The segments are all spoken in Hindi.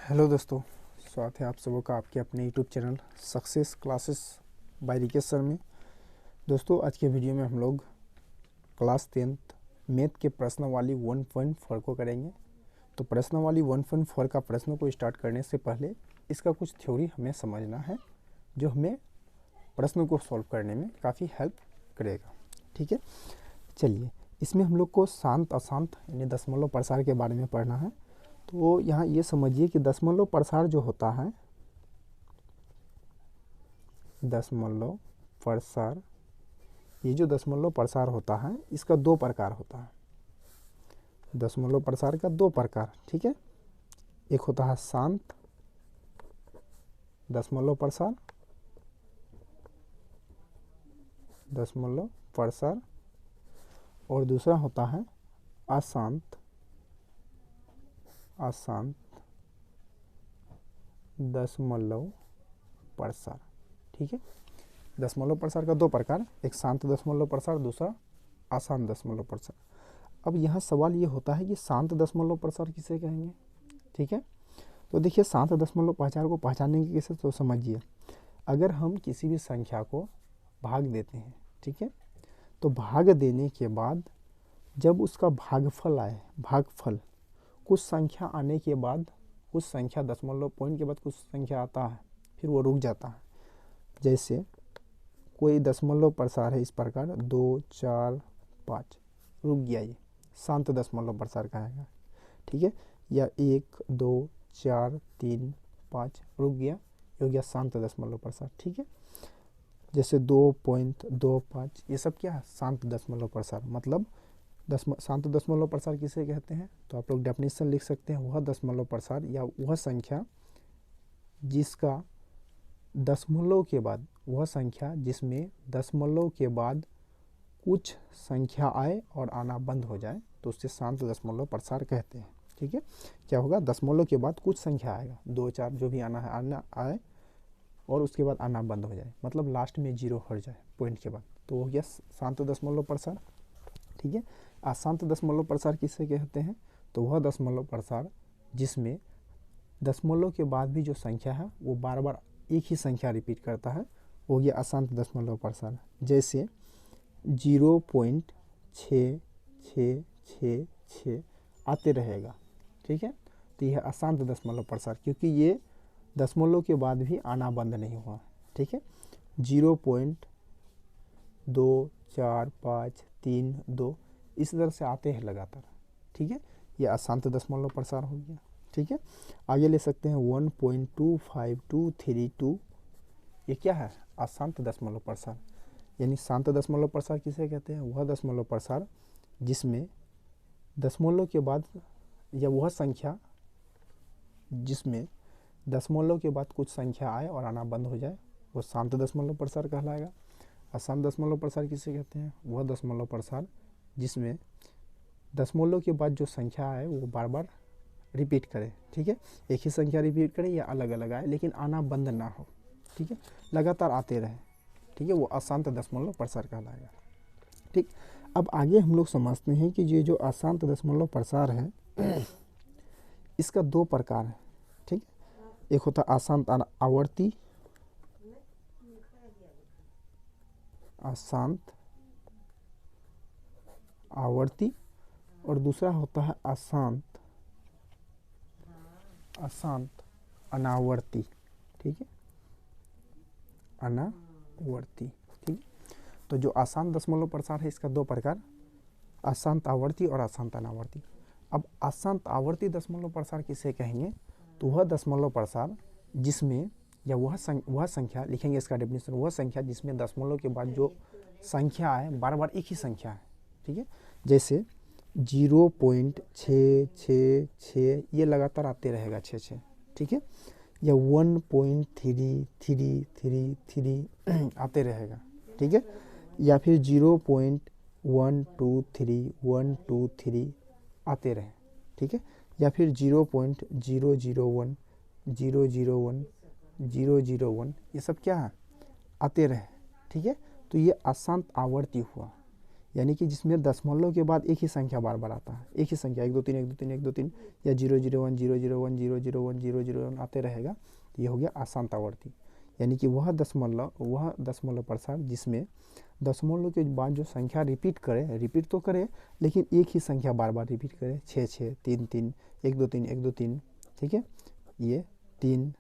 हेलो दोस्तों, स्वागत है आप सबों का आपके अपने YouTube channel success classes bye Rikesh sir में। दोस्तों, आज के वीडियो में हम लोग क्लास 10th मैथ के प्रश्नावली 1.4 को करेंगे। तो प्रश्नावली 1.4 का प्रश्न को स्टार्ट करने से पहले इसका कुछ थ्योरी हमें समझना है, जो हमें प्रश्न को सॉल्व करने में काफ़ी हेल्प करेगा। ठीक है, चलिए इसमें हम लोग को शांत अशांत यानी दशमलव प्रसार के बारे में पढ़ना है। तो यहाँ ये समझिए कि दशमलव प्रसार जो होता है, दशमलव प्रसार, ये जो दशमलव प्रसार होता है इसका दो प्रकार होता है। दशमलव प्रसार का दो प्रकार, ठीक है। एक होता है शांत दशमलव प्रसार, दशमलव प्रसार, और दूसरा होता है अशांत, अशांत दशमलव प्रसार। ठीक है, दशमलव प्रसार का दो प्रकार, एक शांत दशमलव प्रसार, दूसरा अशांत दशमलव प्रसार। अब यहाँ सवाल ये होता है कि शांत दशमलव प्रसार किसे कहेंगे। ठीक है, तो देखिए शांत दशमलव प्रसार को पहचानने की कैसे, तो समझिए अगर हम किसी भी संख्या को भाग देते हैं, ठीक है, तो भाग देने के बाद जब उसका भागफल आए, भागफल कुछ संख्या आने के बाद, कुछ संख्या दशमलव पॉइंट के बाद कुछ संख्या आता है, फिर वो रुक जाता है। जैसे कोई दशमलव प्रसार है इस प्रकार 2, 4, 5, रुक गया, ये शांत दशमलव प्रसार कहेगा। ठीक है, या 1, 2, 4, 3, 5 रुक गया, ये हो गया शांत दशमलव प्रसार। ठीक है, जैसे 2.25, ये सब क्या है, शांत दशमलव प्रसार। मतलब शांत दशमलव प्रसार किसे कहते हैं, तो आप लोग डेफिनेशन लिख सकते हैं, वह दशमलव प्रसार या वह संख्या जिसका दशमलव के बाद, वह संख्या जिसमें दशमलव के बाद कुछ संख्या आए और आना बंद हो जाए, तो उससे शांत दशमलव प्रसार कहते हैं। ठीक है, क्या होगा, दशमलव के बाद कुछ संख्या आएगा, 2, 4 जो भी आना है आना आए, और उसके बाद आना बंद हो जाए, मतलब लास्ट में 0 हट जाए पॉइंट के बाद, तो वो हो गया शांत दशमलव प्रसार। ठीक है, अशांत दशमलव प्रसार किसे कहते हैं, तो वह दशमलव प्रसार जिसमें दशमलव के बाद भी जो संख्या है वो बार बार एक ही संख्या रिपीट करता है, वो गया अशांत दशमलव प्रसार। जैसे 0.66666 आते रहेगा। ठीक है, तो यह अशांत दशमलव प्रसार, क्योंकि ये दशमलव के बाद भी आना बंद नहीं हुआ। ठीक है, 0.24532 इस तरह से आते हैं लगातार। ठीक है, ये अशांत दशमलव प्रसार हो गया। ठीक है, आगे ले सकते हैं 1.25232, ये क्या है, अशांत दशमलव प्रसार। यानी शांत दशमलव प्रसार किसे कहते हैं, वह दशमलव प्रसार जिसमें दशमलव के बाद, या वह संख्या जिसमें दशमलव के बाद कुछ संख्या आए और आना बंद हो जाए, वो शांत दशमलव प्रसार कहलाएगा। अशांत दशमलव प्रसार किसे कहते हैं, वह दशमलव प्रसार जिसमें दशमलव के बाद जो संख्या आए वो बार बार रिपीट करे। ठीक है, एक ही संख्या रिपीट करे या अलग अलग आए, लेकिन आना बंद ना हो। ठीक है, लगातार आते रहे। ठीक है, वो अशांत दशमलव प्रसार कहलाएगा। ठीक, अब आगे हम लोग समझते हैं कि ये जो अशांत दशमलव प्रसार है इसका दो प्रकार है। ठीक, एक होता है अशांत आवर्ती, अशांत आवर्ती, और दूसरा होता है अशांत, अशांत अनावर्ती। ठीक है, अनावर्ती। ठीक, तो जो अशांत दशमलव प्रसार है इसका दो प्रकार, अशांत आवर्ती और अशांत अनावर्ती। अब अशांत आवर्ती दशमलव प्रसार किसे कहेंगे, तो वह दशमलव प्रसार जिसमें, या वह संख्या लिखेंगे इसका डेफिनेशन, वह संख्या जिसमें दशमलव के बाद जो संख्या है बार बार एक ही संख्या है। ठीक है, जैसे 0.666 ये लगातार आते रहेगा 6 ठीक है, या 1.3333 आते रहेगा। ठीक है, या फिर 0.123 आते रहे। ठीक है, या फिर 0.001 ये सब क्या है, आते रहे। ठीक है, तो ये अशांत आवर्ती हुआ। यानी कि जिसमें दशमलव के बाद एक ही संख्या बार बार आता है, एक ही संख्या 1 2 3 1 2 3 1 2 3 या 0 0 1 0 0 1 0 0 1 0 0 1 आते रहेगा, तो ये हो गया अशांत आवर्ती। यानी कि वह दशमलव प्रसार जिसमें दशमलव के बाद जो संख्या रिपीट तो करे लेकिन एक ही संख्या बार बार रिपीट करे, 6 6 3 3 1 2 3 1 2 3, ठीक है, ये 3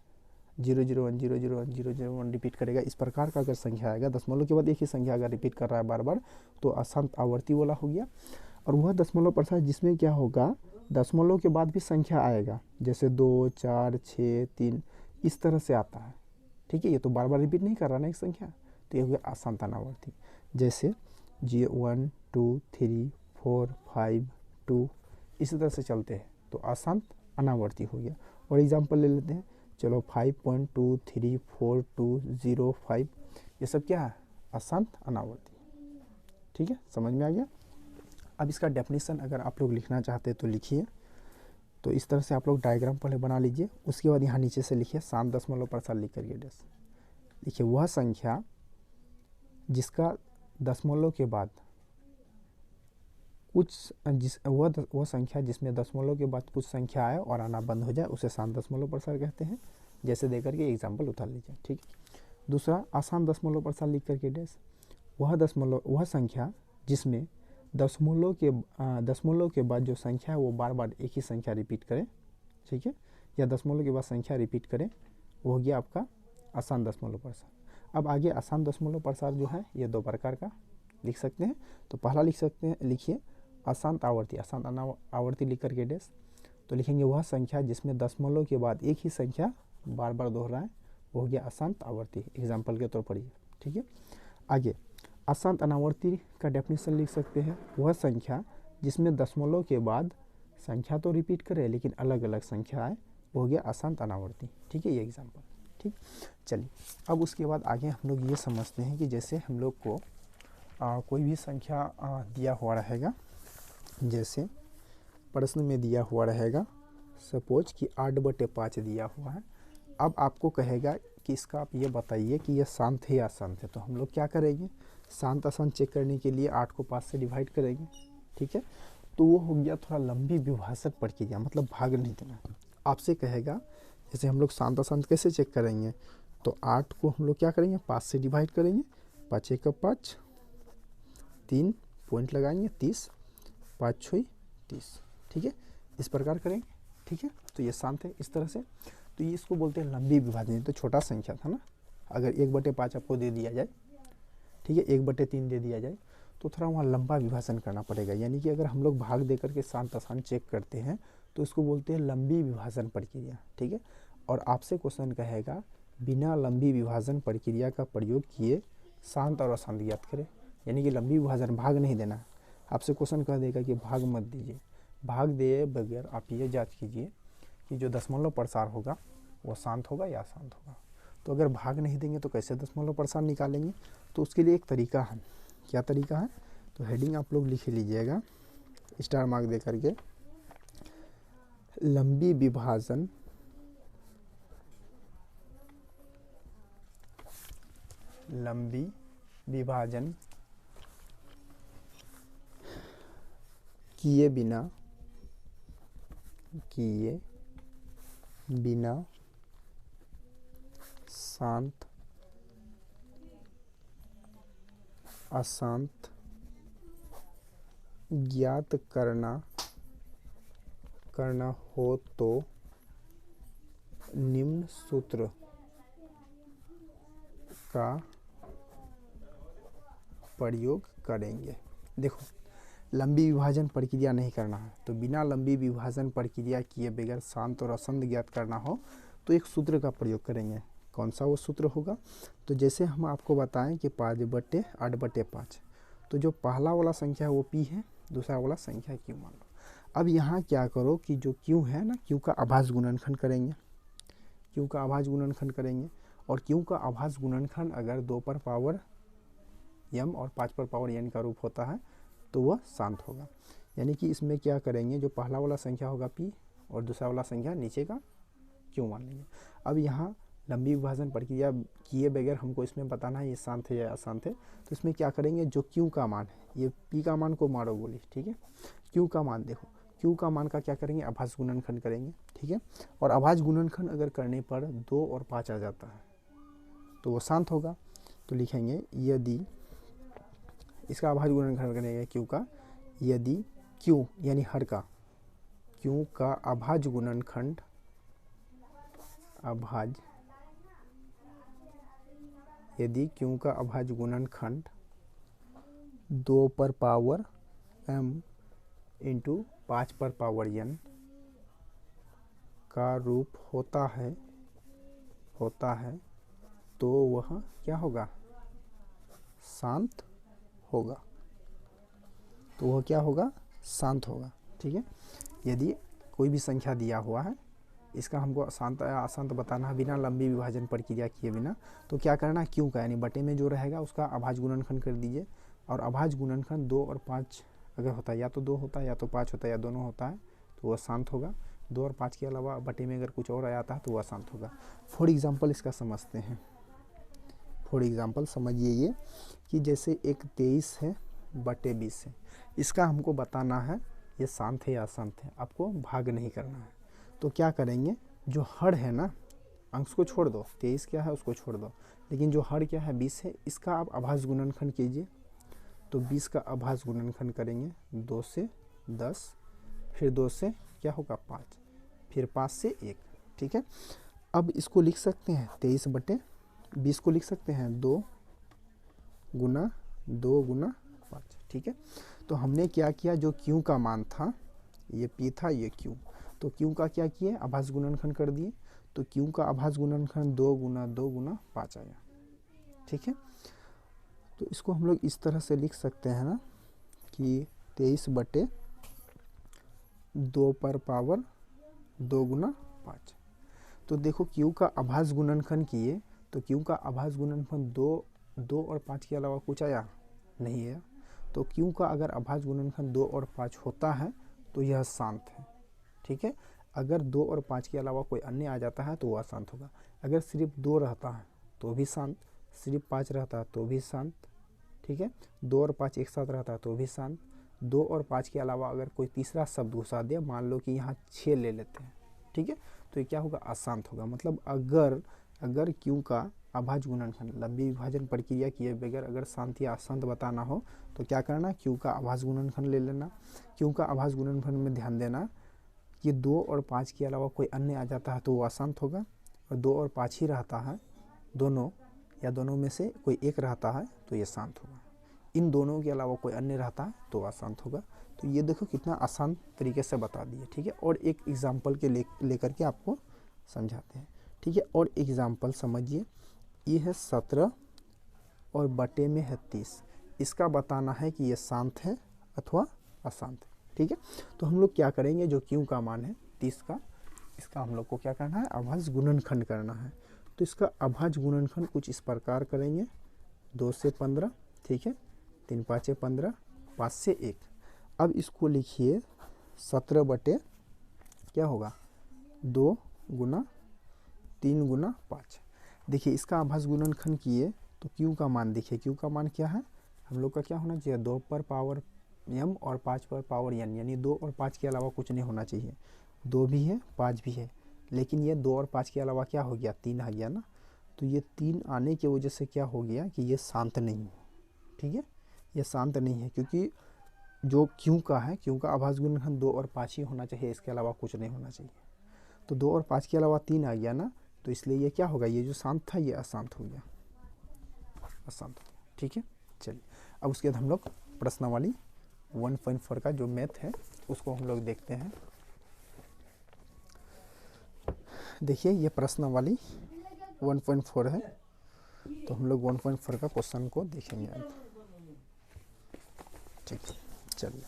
0 0 1 0 0 1 0 0 1 रिपीट करेगा। इस प्रकार का अगर संख्या आएगा, दशमलव के बाद एक ही संख्या अगर रिपीट कर रहा है बार बार, तो अशांत आवर्ती वाला हो गया। और वह दशमलव प्रसार जिसमें क्या होगा, दशमलव के बाद भी संख्या आएगा, जैसे 2 4 6 3 इस तरह से आता है, ठीक है, ये तो बार बार रिपीट नहीं कर रहा ना एक संख्या, तो ये हो गया अशांत अनावर्ती। जैसे 1 2 3 4 5 2 इसी तरह से चलते हैं, तो अशांत अनावर्ती हो गया। और एग्जाम्पल ले लेते हैं, चलो 5.23420 ये सब क्या है, अशांत अनावर्ती, ठीक है, समझ में आ गया। अब इसका डेफिनेशन अगर आप लोग लिखना चाहते हैं तो लिखिए। तो इस तरह से आप लोग डायग्राम पहले बना लीजिए, उसके बाद यहाँ नीचे से लिखिए शांत दशमलव प्रसार लिख करके डैश लिखिए। वह संख्या जिसका दशमलव के बाद वह संख्या जिसमें दशमलव के बाद कुछ संख्या आए और आना बंद हो जाए उसे शांत दशमलव प्रसार कहते हैं। जैसे देकर के एग्जाम्पल उतार लीजिए, ठीक है। दूसरा, अशांत दशमलव प्रसार लिख करके डैश वह संख्या जिसमें दशमलव के बाद जो संख्या है वो बार बार एक ही संख्या रिपीट करे, ठीक है, या दशमलव के बाद संख्या रिपीट करे, वो हो गया आपका अशांत दशमलव प्रसार। अब आगे अशांत दशमलव प्रसार जो है ये 2 प्रकार का लिख सकते हैं। तो पहला लिख सकते हैं, लिखिए अशांत आवर्ती, अशांत आवर्ती लिख करके डैश, तो लिखेंगे वह संख्या जिसमें दशमलव के बाद एक ही संख्या बार बार दोहराए, वो हो गया अशांत आवर्ती, एग्जाम्पल के तौर पर ये, ठीक है। आगे अशांत अनावर्ती का डेफिनेशन लिख सकते हैं, वह संख्या जिसमें दशमलव के बाद संख्या तो रिपीट करे लेकिन अलग अलग संख्या आए, वो हो गया अशांत अनावर्ती, ठीक है, ये एग्जाम्पल, ठीक। चलिए अब उसके बाद आगे हम लोग ये समझते हैं कि जैसे हम लोग को कोई भी संख्या दिया हुआ रहेगा, जैसे प्रश्न में दिया हुआ रहेगा सपोज कि 8/5 दिया हुआ है। अब आपको कहेगा कि इसका आप ये बताइए कि यह शांत है या अशांत है, तो हम लोग क्या करेंगे, शांत अशांत चेक करने के लिए 8 को 5 से डिवाइड करेंगे, ठीक है। तो वो हो गया थोड़ा लंबी विभाजक प्रक्रिया, मतलब भाग नहीं देना। आपसे कहेगा जैसे हम लोग शांत अशांत कैसे चेक करेंगे, तो 8 को हम लोग क्या करेंगे 5 से डिवाइड करेंगे, 5 1 5 3 पॉइंट लगाएंगे 30, 5 6 30, ठीक है, इस प्रकार करेंगे, ठीक है। तो ये शांत है इस तरह से, तो ये इसको बोलते हैं लंबी विभाजन। तो छोटा संख्या था ना, अगर 1/5 आपको दे दिया जाए, ठीक है, 1/3 दे दिया जाए, तो थोड़ा वहाँ लंबा विभाजन करना पड़ेगा। यानी कि अगर हम लोग भाग दे करके शांत अशांत चेक करते हैं तो इसको बोलते हैं लंबी विभाजन प्रक्रिया, ठीक है। और आपसे क्वेश्चन कहेगा बिना लंबी विभाजन प्रक्रिया का प्रयोग किए शांत और अशांत ज्ञात करें, यानी कि लंबी विभाजन भाग नहीं देना। आपसे क्वेश्चन कह देगा कि भाग मत दीजिए, भाग दिए बगैर आप ये जांच कीजिए कि जो दशमलव प्रसार होगा वो शांत होगा या अशांत होगा। तो अगर भाग नहीं देंगे तो कैसे दशमलव प्रसार निकालेंगे, तो उसके लिए एक तरीका है। क्या तरीका है, तो हेडिंग आप लोग लिख लीजिएगा स्टार मार्क दे करके, लंबी विभाजन किए बिना शांत अशांत ज्ञात करना हो तो निम्न सूत्र का प्रयोग करेंगे। देखो, लंबी विभाजन प्रक्रिया नहीं करना है, तो बिना लंबी विभाजन प्रक्रिया किए बगैर शांत और अशांत ज्ञात करना हो तो एक सूत्र का प्रयोग करेंगे। कौन सा वो सूत्र होगा, तो जैसे हम आपको बताएं कि 5/8/5, तो जो पहला वाला संख्या है वो p है, दूसरा वाला संख्या q मान लो। अब यहाँ क्या करो कि जो q है ना, q का आभाज्य गुणनखंड करेंगे, q का आभाज्य गुणनखंड करेंगे, और q का आभाज्य गुणनखंड अगर 2 पर पावर m और 5 पर पावर n का रूप होता है तो वह शांत होगा। यानी कि इसमें क्या करेंगे, जो पहला वाला संख्या होगा p और दूसरा वाला संख्या नीचे का q मान लेंगे। अब यहाँ लंबी विभाजन प्रक्रिया किए बगैर हमको इसमें बताना है ये शांत है या अशांत है। तो इसमें क्या करेंगे, जो क्यू का मान है, ये पी का मान को मारो गोली, ठीक है। क्यू का मान देखो, क्यू का मान का क्या करेंगे, अभाज्य गुणनखंड करेंगे, ठीक है। और अभाज्य गुणनखंड अगर करने पर 2 और 5 आ जाता है तो वो शांत होगा। तो लिखेंगे यदि इसका अभाज्य गुणनखंड करेंगे क्यू का, यदि क्यू यानी हर का, क्यू का अभाज्य गुणनखंड, अभाज्य, यदि क्यू का अभाज्य गुणनखंड 2 पर पावर m इंटू 5 पर पावर n का रूप होता है तो वह क्या होगा, शांत होगा। तो वह क्या होगा, शांत होगा, ठीक है। यदि कोई भी संख्या दिया हुआ है, इसका हमको शांत या अशांत बताना है बिना लंबी विभाजन प्रक्रिया किए बिना, तो क्या करना है, क्यू का यानी बटे में जो रहेगा उसका अभाज्य गुणनखंड कर दीजिए। और अभाज्य गुणनखंड 2 और 5 अगर होता है, या तो 2 होता है या तो 5 होता है या दोनों होता है, तो वह शांत होगा। 2 और 5 के अलावा बटे में अगर कुछ और आ जाता है तो वह शांत होगा। फॉर एग्जाम्पल इसका समझते हैं। फॉर एग्जाम्पल समझिए ये कि जैसे एक 23 है बटे 20 है, इसका हमको बताना है ये शांत है या अशांत है, आपको भाग नहीं करना है। तो क्या करेंगे, जो हर है ना, अंश को छोड़ दो, 23 क्या है उसको छोड़ दो, लेकिन जो हर क्या है 20 है, इसका आप अभाज्य गुणनखंड कीजिए। तो 20 का अभाज्य गुणनखंड करेंगे 2 से 10, फिर 2 से क्या होगा 5, फिर 5 से 1, ठीक है। अब इसको लिख सकते हैं 23 बटे 20 को लिख सकते हैं 2 गुना 5, ठीक है। तो हमने क्या किया, जो क्यू का मान था, ये पी था, ये क्यू, तो क्यू का क्या किए, अभाज्य गुणनखंड कर दिए। तो क्यू का अभाज्य गुणनखंड 2 गुना 5 आया, ठीक है। तो इसको हम लोग इस तरह से लिख सकते हैं ना कि 23 बटे 2 पर पावर 2 गुना 5। तो देखो क्यू का अभाज्य गुणनखंड किए, तो क्यू का अभाज्य गुणनखंड 2 और 5 के अलावा कुछ आया नहीं है। तो क्यू का अगर अभाज्य गुणनखंड 2 और 5 होता है तो यह शांत है, ठीक है। अगर 2 और 5 के अलावा कोई अन्य आ जाता है तो वह अशांत होगा। अगर सिर्फ 2 रहता है तो भी शांत, सिर्फ 5 रहता है तो भी शांत, ठीक है। 2 और 5 एक साथ रहता है तो भी शांत। 2 और 5 के अलावा अगर कोई तीसरा शब्द घुसा दे, मान लो कि यहाँ 6 ले लेते हैं, ठीक है, तो ये क्या होगा, अशांत होगा। मतलब अगर क्यू का अभाज्य गुणनखंड लंबी विभाजन प्रक्रिया किए बगैर अगर शांत या अशांत बताना हो तो क्या करना, क्यू का अभाज्य गुणनखंड ले लेना। क्यू का अभाज्य गुणनखंड में ध्यान देना कि 2 और 5 के अलावा कोई अन्य आ जाता है तो वो अशांत होगा, और 2 और 5 ही रहता है, दोनों या दोनों में से कोई एक रहता है तो ये शांत होगा। इन दोनों के अलावा कोई अन्य रहता है तो अशांत होगा। तो ये देखो कितना आसान तरीके से बता दिए, ठीक है। और एक एग्जाम्पल के लेकर के आपको समझाते हैं, ठीक है। और एग्जाम्पल समझिए, ये है 17 और बटे में है 30, इसका बताना है कि ये शांत है अथवा अशांत है, ठीक है। तो हम लोग क्या करेंगे, जो क्यू का मान है 30 का, इसका हम लोग को क्या करना है, अभाज्य गुणनखंड करना है। तो इसका अभाज्य गुणनखंड कुछ इस प्रकार करेंगे, 2 से 15, ठीक है, 3 5 15, 5 से 1। अब इसको लिखिए 17 बटे क्या होगा, 2 गुना 3 गुना 5। देखिए इसका अभाज्य गुणनखंड किए तो क्यू का मान देखिए, क्यू का मान क्या है, हम लोग का क्या होना चाहिए, 2 पर पावर m और 5 पर पावर n, यानी 2 और 5 के अलावा कुछ नहीं होना चाहिए। 2 भी है 5 भी है, लेकिन ये 2 और 5 के अलावा क्या हो गया, 3 आ गया ना। तो ये 3 आने की वजह से क्या हो गया कि ये शांत नहीं है, ठीक है, ये शांत नहीं है, क्योंकि जो क्यू का है, क्यू का अभाज्य गुणनखंड 2 और 5 ही होना चाहिए, इसके अलावा कुछ नहीं होना चाहिए। तो 2 और 5 के अलावा 3 आ गया ना, तो इसलिए ये क्या होगा, ये जो शांत था ये अशांत हो गया, अशांत हो गया, ठीक है। चलिए अब उसके बाद हम लोग प्रश्नावली 1.4 का जो मैथ है उसको हम लोग देखते हैं। देखिए ये प्रश्नावली 1.4 है, तो हम लोग 1.4 का क्वेश्चन को देखेंगे अब, ठीक है। चलिए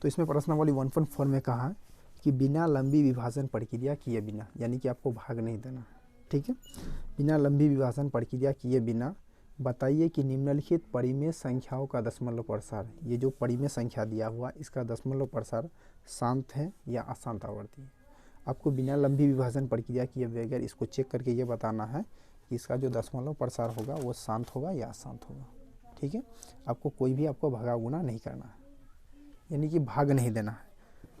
तो इसमें प्रश्नावली 1.4 में कहा है कि बिना लंबी विभाजन प्रक्रिया किए बिना, यानी कि आपको भाग नहीं देना, ठीक है, बिना लंबी विभाजन प्रक्रिया किए बिना बताइए कि निम्नलिखित परिमेय संख्याओं का दशमलव प्रसार, ये जो परिमेय संख्या दिया हुआ इसका दशमलव प्रसार शांत है या अशांत आवर्ती है। आपको बिना लंबी विभाजन प्रक्रिया किए बगैर इसको चेक करके ये बताना है कि इसका जो दशमलव प्रसार होगा वो शांत होगा या अशांत होगा। ठीक है, आपको कोई भी आपको भगा गुना नहीं करना है, यानी कि भाग नहीं देना है।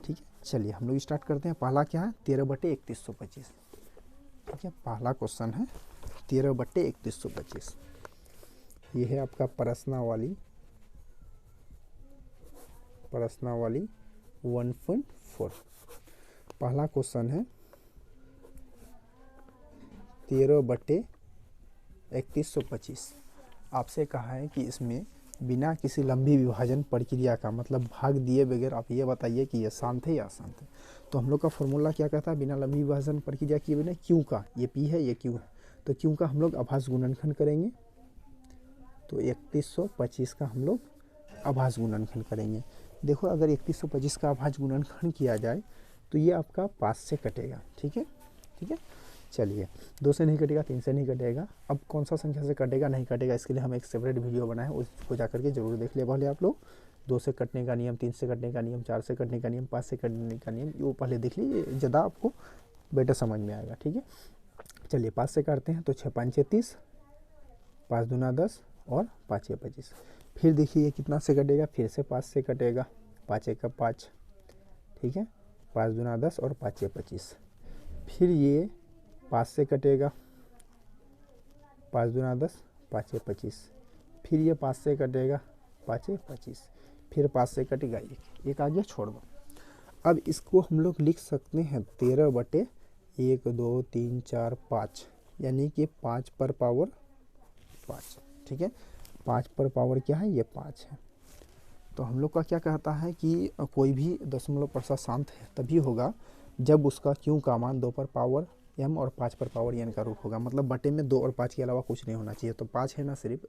ठीक है, चलिए हम लोग स्टार्ट करते हैं। पहला क्या है, 13/3125। ठीक है, पहला क्वेश्चन है 13/3125। ये है आपका प्रश्नावली 1.4। पहला क्वेश्चन है 13/3125। आपसे कहा है कि इसमें बिना किसी लंबी विभाजन प्रक्रिया का मतलब भाग दिए बगैर आप ये बताइए कि ये शांत है या अशांत है। तो हम लोग का फॉर्मूला क्या कहता है, बिना लंबी विभाजन प्रक्रिया किए बिना क्यू का, ये पी है ये क्यू है, तो क्यू का हम लोग आभास गुणनखंड करेंगे। तो 3125 का हम लोग आभास गुणनखंड करेंगे। देखो अगर 3125 का आभास गुणनखंड किया जाए तो ये आपका 5 से कटेगा। ठीक है, ठीक है, चलिए 2 से नहीं कटेगा, 3 से नहीं कटेगा। अब कौन सा संख्या से कटेगा नहीं कटेगा इसके लिए हम एक सेपरेट वीडियो बनाए, उसको जा करके जरूर देख लिया पहले आप लोग। 2 से कटने का नियम, 3 से कटने का नियम, 4 से कटने का नियम, 5 से कटने का नियम, वो पहले देख लीजिए, ज़्यादा आपको बेटर समझ में आएगा। ठीक है, चलिए 5 से काटते हैं तो 6 5 30, 5 दूना 10 और 5 25। फिर देखिए ये कितना से कटेगा, फिर से 5 से कटेगा, 5 1 5। ठीक है, 5 दूना 10 और 5 25। फिर ये 5 से कटेगा, 5 दूना 10, 5 25। फिर ये 5 से कटेगा, 5 25। फिर 5 से कटेगा, एक आ गया, छोड़ दो। अब इसको हम लोग लिख सकते हैं 13/1 2 3 4 5, यानी कि 5 पर पावर 5। ठीक है, 5 पर पावर क्या है, ये 5 है। तो हम लोग का क्या कहता है कि कोई भी दशमलव प्रसार शांत है तभी होगा जब उसका क्यू का मान 2 पर पावर m और 5 पर पावर n का रूप होगा। मतलब बटे में 2 और 5 के अलावा कुछ नहीं होना चाहिए। तो 5 है ना, सिर्फ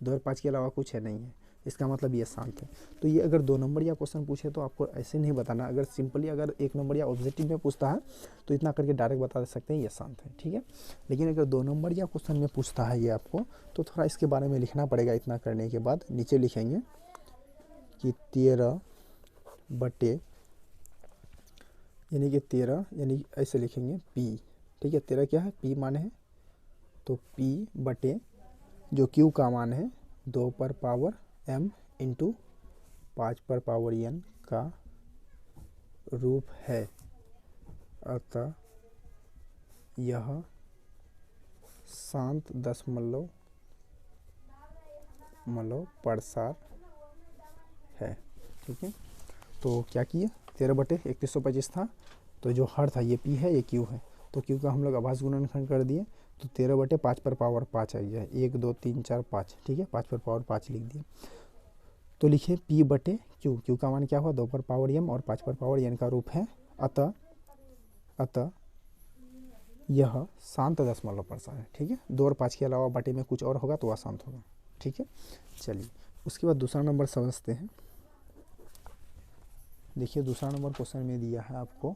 2 और 5 के अलावा कुछ है नहीं है, इसका मतलब ये शांत है। तो ये अगर 2 नंबर या क्वेश्चन पूछे तो आपको ऐसे नहीं बताना। अगर सिंपली अगर 1 नंबर या ऑब्जेक्टिव में पूछता है तो इतना करके डायरेक्ट बता सकते हैं ये शांत है। ठीक है, लेकिन अगर 2 नंबर या क्वेश्चन में पूछता है ये आपको, तो थोड़ा इसके बारे में लिखना पड़ेगा। इतना करने के बाद नीचे लिखेंगे कि 13 बटे, यानी कि 13, यानी ऐसे लिखेंगे पी। ठीक है, 13 क्या है, पी मान है, तो पी बटे जो क्यू का मान है 2 पर पावर m इंटू 5 पर पावर n का रूप है। अतः यह शांत दशमलव प्रसार है। ठीक है, तो क्या किए, 13/3125 था, तो जो हर था ये पी है ये क्यू है, तो क्यू का हम लोग आभास गुणनखंड कर दिए। तो 13/5 पर पावर 5 आ गया, 1 2 3 4 5। ठीक है, 5 पर पावर 5 लिख दिए। तो लिखे पी बटे क्यू, क्यू का मान क्या हुआ, 2 पर पावर m और 5 पर पावर n का रूप है। अतः यह शांत दशमलव प्रसार है। ठीक है, 2 और 5 के अलावा बटे में कुछ और होगा तो अशांत होगा। ठीक है, चलिए उसके बाद दूसरा नंबर समझते हैं। देखिए दूसरा नंबर क्वेश्चन में दिया है आपको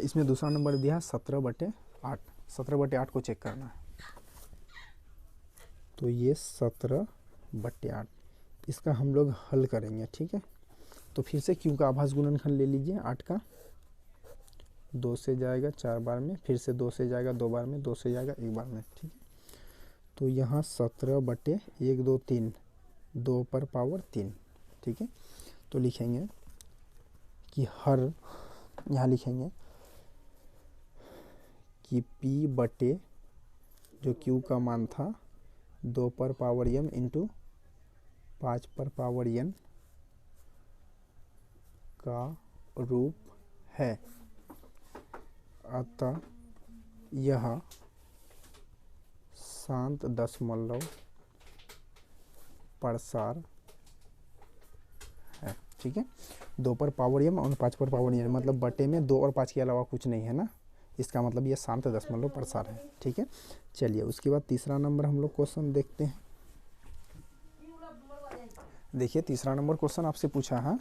इसमें दूसरा नंबर दिया है 17/8। 17/8 को चेक करना है। तो ये 17/8 इसका हम लोग हल करेंगे। ठीक है, तो फिर से क्यू का आभास गुणनखंड ले लीजिए। 8 का 2 से जाएगा 4 बार में, फिर से 2 से जाएगा 2 बार में, 2 से जाएगा 1 बार में। ठीक है, तो यहाँ 17/1 2 3, 2 पर पावर 3। ठीक है, तो लिखेंगे कि हर, यहाँ लिखेंगे कि P बटे जो Q का मान था 2 पर पावर m इंटू 5 पर पावर n का रूप है। अतः यह शांत दशमलव प्रसार है। ठीक है, 2 पर पावर m और 5 पर पावर n, मतलब बटे में 2 और 5 के अलावा कुछ नहीं है ना, इसका मतलब ये शांत दशमलव प्रसार है। ठीक है, चलिए उसके बाद तीसरा नंबर हम लोग क्वेश्चन देखते हैं। देखिए तीसरा नंबर क्वेश्चन आपसे पूछा है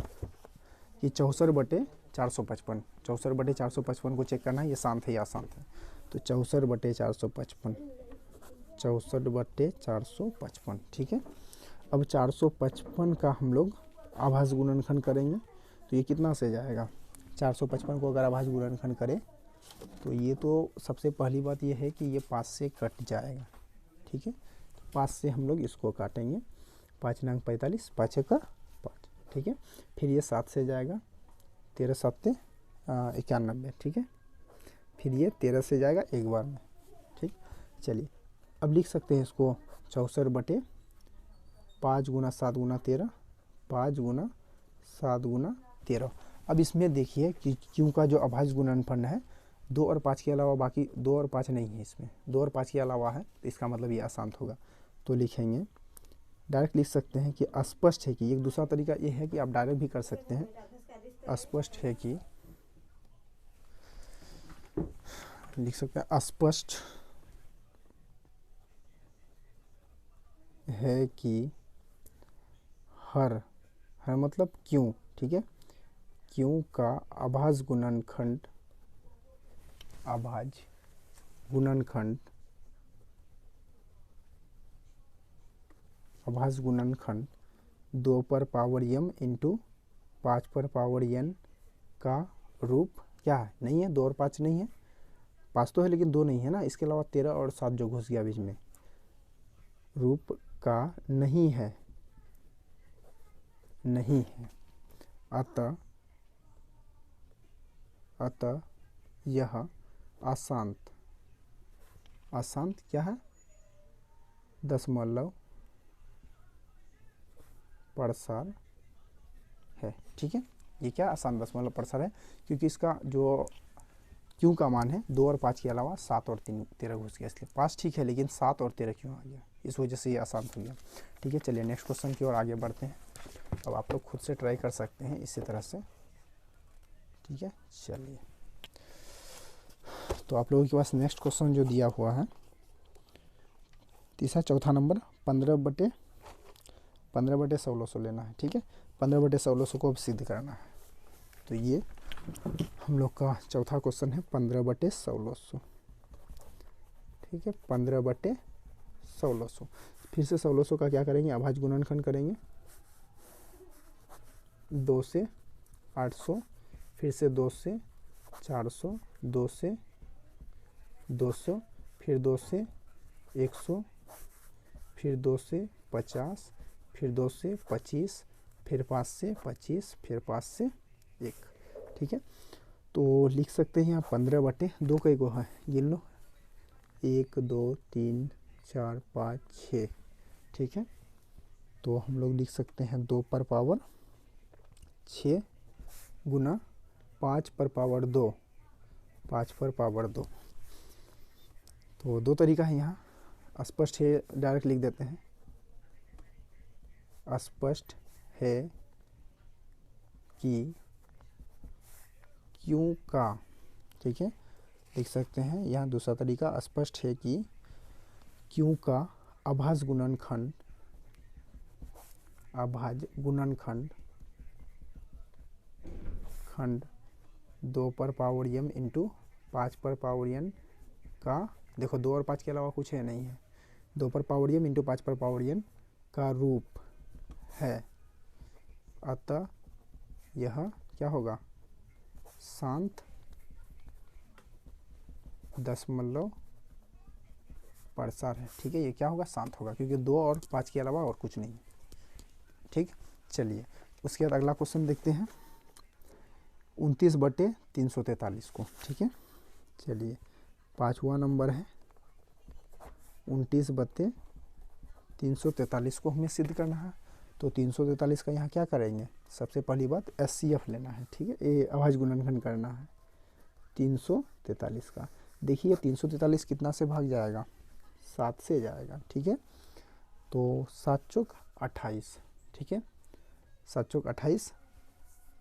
कि 64/455। 64/455 को चेक करना है ये शांत है या अशांत है। तो 64/455, 64/455। ठीक है, अब 455 का हम लोग आभाज्य गुणनखंड करेंगे तो ये कितना से जाएगा, 455 को अगर आभाज्य गुणनखंड करें तो ये तो सबसे पहली बात ये है कि ये 5 से कट जाएगा, ठीक है। 5 से हम लोग इसको काटेंगे, 5 नंग 45, 5 का 5, ठीक है। फिर ये 7 से जाएगा, 13 7 91, ठीक है। फिर ये 13 से जाएगा एक बार में, ठीक। चलिए अब लिख सकते हैं इसको 64/5 गुना 7 गुना 13, 5 गुना 7 गुना 13। अब इसमें देखिए कि क्यों का जो अभाज्य गुणनफल है 2 और 5 के अलावा बाकी 2 और 5 नहीं है, इसमें 2 और 5 के अलावा है, तो इसका मतलब ये अशांत होगा। तो लिखेंगे, डायरेक्ट लिख सकते हैं कि अस्पष्ट है कि, एक दूसरा तरीका ये है कि आप डायरेक्ट भी कर सकते हैं, अस्पष्ट है कि, लिख सकते हैं अस्पष्ट है कि हर मतलब क्यों, ठीक है, क्यों का अभाज्य गुणनखंड 2 पर पावर m इंटू 5 पर पावर n का रूप क्या है, नहीं है, 2 और 5 नहीं है, 5 तो है लेकिन 2 नहीं है ना, इसके अलावा 13 और 7 जो घुस गया बीच में, रूप का नहीं है, अतः यह अशांत क्या है, दशमलव प्रसार है, ठीक है। ये क्या अशांत दशमलव प्रसार है, क्योंकि इसका जो क्यों का मान है 2 और 5 के अलावा 7 और 13 घुस गया, इसलिए 5 ठीक है लेकिन 7 और 13 क्यों आ गया, इस वजह से ये अशांत हो गया, ठीक है। चलिए नेक्स्ट क्वेश्चन की ओर आगे बढ़ते हैं। अब आप लोग खुद से ट्राई कर सकते हैं इसी तरह से, ठीक है। चलिए तो आप लोगों के पास नेक्स्ट क्वेश्चन जो दिया हुआ है तीसरा चौथा नंबर 15/1600 लेना है, ठीक है। 15/1600 को अब सिद्ध करना है, तो ये हम लोग का चौथा क्वेश्चन है 15/1600, ठीक है। 15/1600, फिर से 1600 का क्या करेंगे, अभाज्य गुणनखंड करेंगे, 2 से 800, फिर से 2 से 400, 2 से 200, फिर 2 से 100, फिर 2 से 50, फिर 2 से 25, फिर 5 से 25, फिर 5 से 1, ठीक है। तो लिख सकते हैं यहाँ 15/2 कई को है, गिन लो, 1 2 3 4 5 6, ठीक है। तो हम लोग लिख सकते हैं 2 पर पावर 6 गुना 5 पर पावर 2, 5 पर पावर 2। तो दो तरीका है यहाँ, अस्पष्ट है डायरेक्ट लिख देते हैं, अस्पष्ट है कि क्यों का, ठीक है, लिख सकते हैं यहाँ दूसरा तरीका, अस्पष्ट है कि क्यों का अभाज्य गुणनखंड 2 पर पावर m इंटू 5 पर पावर n का, देखो 2 और 5 के अलावा कुछ है नहीं है, 2 पर पावर m इंटू 5 पर पावर n का रूप है, अतः यह क्या होगा, शांत दशमलव प्रसार है, ठीक है। ये क्या होगा, शांत होगा, क्योंकि 2 और 5 के अलावा और कुछ नहीं, ठीक। चलिए उसके बाद अगला क्वेश्चन देखते हैं 29/343 को, ठीक है। चलिए 5वां नंबर है 29/343 को हमें सिद्ध करना है। तो 343 का यहाँ क्या करेंगे, सबसे पहली बात SCF लेना है, ठीक है, ये अभाज्य गुणनखंड करना है 343 का। देखिए 343 कितना से भाग जाएगा, 7 से जाएगा, ठीक है। तो 7 चौक 28, ठीक है, 7 चौक 28,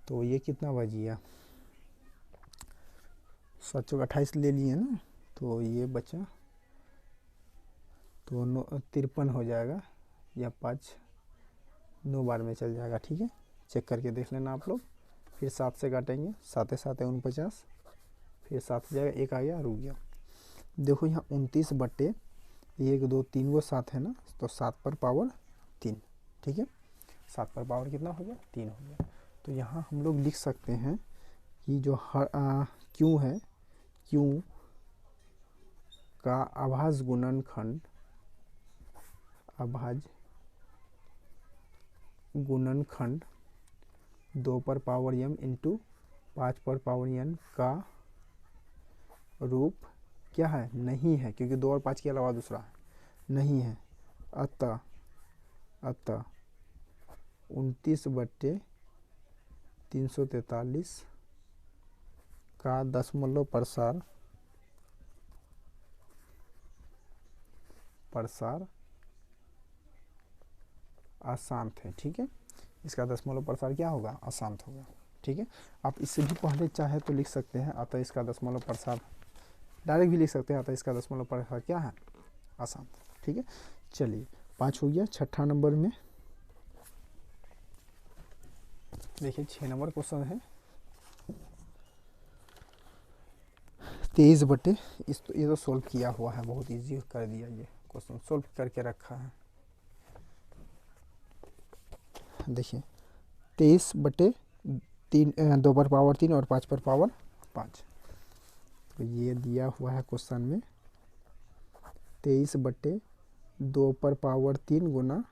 तो ये कितना बच गया, 7 चौक 28 ले लिए ना, तो ये बचा तो 53 हो जाएगा, या 5 9 बार में चल जाएगा, ठीक है। चेक करके देख लेना आप लोग। फिर 7 से काटेंगे, 7 7 49, फिर 7 से जाएगा, 1 आ गया, रुक गया। देखो यहाँ 29/1 2 3 वो 7 है ना, तो 7 पर पावर 3, ठीक है, 7 पर पावर कितना हो गया 3 हो गया। तो यहाँ हम लोग लिख सकते हैं कि जो क्यू है, क्यू का अभाज्य गुणनखंड, अभाज्य गुणनखंड 2 पर पावर m इंटू 5 पर पावर n का रूप क्या है, नहीं है, क्योंकि 2 और 5 के अलावा दूसरा है, नहीं है। अतः 29/343 का दशमलव प्रसार अशांत है। ठीक है, इसका दशमलव प्रसार क्या होगा, अशांत होगा। ठीक है, आप इससे भी पहले चाहे तो लिख सकते हैं, अतः इसका दशमलव प्रसार, डायरेक्ट भी लिख सकते हैं, अतः इसका दशमलव प्रसार क्या है, अशांत। ठीक है, चलिए 5 हो गया। 6ठा नंबर में देखिए 6 नंबर क्वेश्चन है 23/, ये तो सोल्व किया हुआ है, बहुत इजी कर दिया, ये क्वेश्चन सोल्व करके रखा है। देखिए 23/3, 2 पर पावर 3 और 5 पर पावर 5, तो ये दिया हुआ है क्वेश्चन में 23/2 पर पावर 3 गुना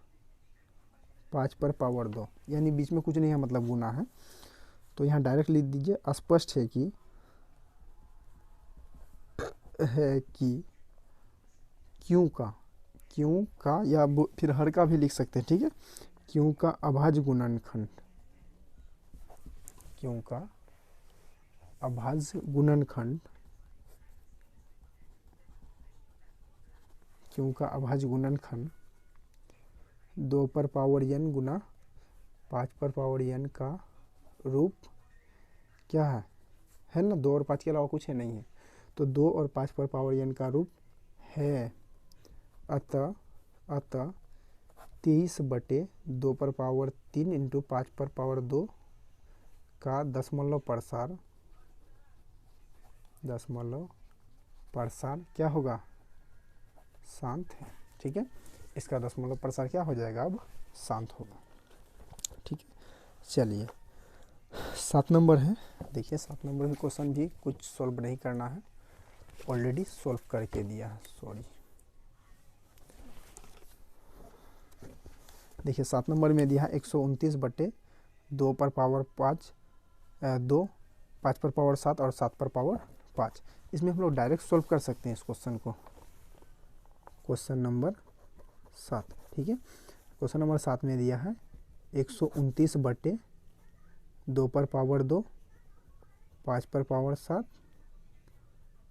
5 पर पावर 2, यानी बीच में कुछ नहीं है, मतलब गुना है। तो यहाँ डायरेक्ट लिख दीजिए, स्पष्ट है कि क्यू का या फिर हर का भी लिख सकते हैं। ठीक है, क्यू का अभाज्य गुणनखंड, क्यू का अभाज्य गुणनखंड, क्यू का अभाज्य गुणनखंड 2 पर पावर n गुना 5 पर पावर n का रूप क्या है ना, 2 और 5 के अलावा कुछ है, नहीं है, तो 2 और 5 पर पावर n का रूप है। अतः 23/2 पर पावर 3 इंटू 5 पर पावर 2 का दशमलव प्रसार क्या होगा, शांत है। ठीक है, इसका दशमलव प्रसार क्या हो जाएगा, अब शांत होगा। ठीक है, चलिए 7 नंबर है। देखिए 7 नंबर के क्वेश्चन भी कुछ सॉल्व नहीं करना है, ऑलरेडी सॉल्व करके दिया है, सॉरी। देखिए 7 नंबर में दिया है 129/2 पर पावर 5, 2, 5 पर पावर 7 और 7 पर पावर 5। इसमें हम लोग डायरेक्ट सॉल्व कर सकते हैं इस क्वेश्चन को, क्वेश्चन नंबर 7। ठीक है, क्वेश्चन नंबर 7 में दिया है 129/2 पर पावर 2, 5 पर पावर 7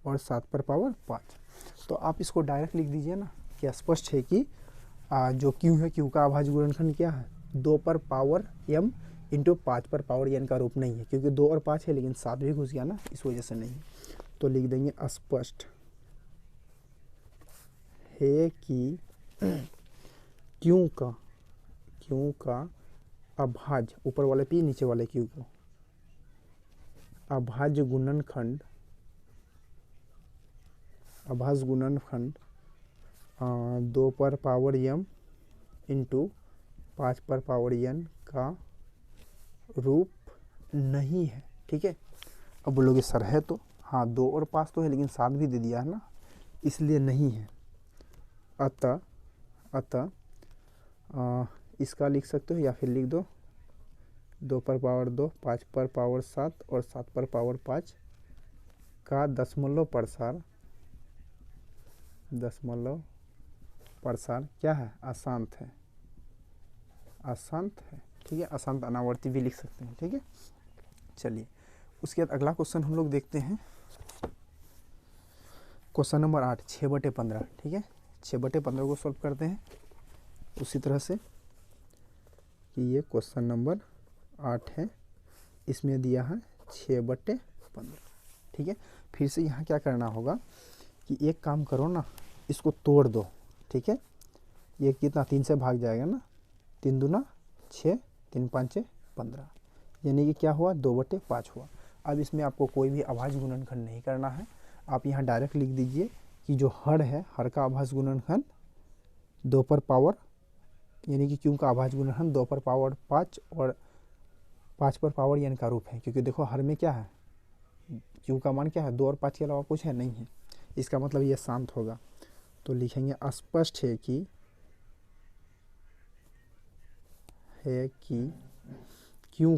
और 7 पर पावर 5। तो आप इसको डायरेक्ट लिख दीजिए ना, कि स्पष्ट है कि जो क्यू है, क्यू का अभाज्य गुणनखंड क्या है, 2 पर पावर m इंटू 5 पर पावर n का रूप नहीं है, क्योंकि 2 और 5 है, लेकिन 7 भी घुस गया ना, इस वजह से नहीं। तो लिख देंगे स्पष्ट है कि क्यू का अभाज्य, ऊपर वाले p नीचे वाले क्यू को, अभाज्य गुणनखंड 2 पर पावर m इंटू 5 पर पावर n का रूप नहीं है। ठीक है, अब बोलोगे सर है तो, हाँ 2 और 5 तो है, लेकिन 7 भी दे दिया है ना, इसलिए नहीं है। अतः इसका लिख सकते हो, या फिर लिख दो 2 पर पावर 2, 5 पर पावर 7 और 7 पर पावर 5 का दशमलव प्रसार क्या है, अशांत है, अशांत है। ठीक है, अशांत अनावर्ती भी लिख सकते हैं। ठीक है, चलिए उसके बाद अगला क्वेश्चन हम लोग देखते हैं, क्वेश्चन नंबर 8, 6/15। ठीक है, 6/15 को सॉल्व करते हैं उसी तरह से कि ये क्वेश्चन नंबर 8 है, इसमें दिया है 6/15। ठीक है, फिर से यहाँ क्या करना होगा कि एक काम करो ना, इसको तोड़ दो। ठीक है, ये कितना 3 से भाग जाएगा ना, 3 दूना 6, 3 5 15, यानी कि क्या हुआ 2/5 हुआ। अब इसमें आपको कोई भी अभाज्य गुणनखंड नहीं करना है, आप यहाँ डायरेक्ट लिख दीजिए कि जो हर है, हर का अभाज्य गुणनखंड 2 पर पावर यानी कि क्यू का अभाज्य गुणनखंड 2 पर पावर 5 और 5 पर पावर n का रूप है, क्योंकि देखो हर में क्या है, क्यू का मान क्या है, 2 और 5 के अलावा कुछ है नहीं है, इसका मतलब ये शांत होगा। तो लिखेंगे स्पष्ट है कि क्यू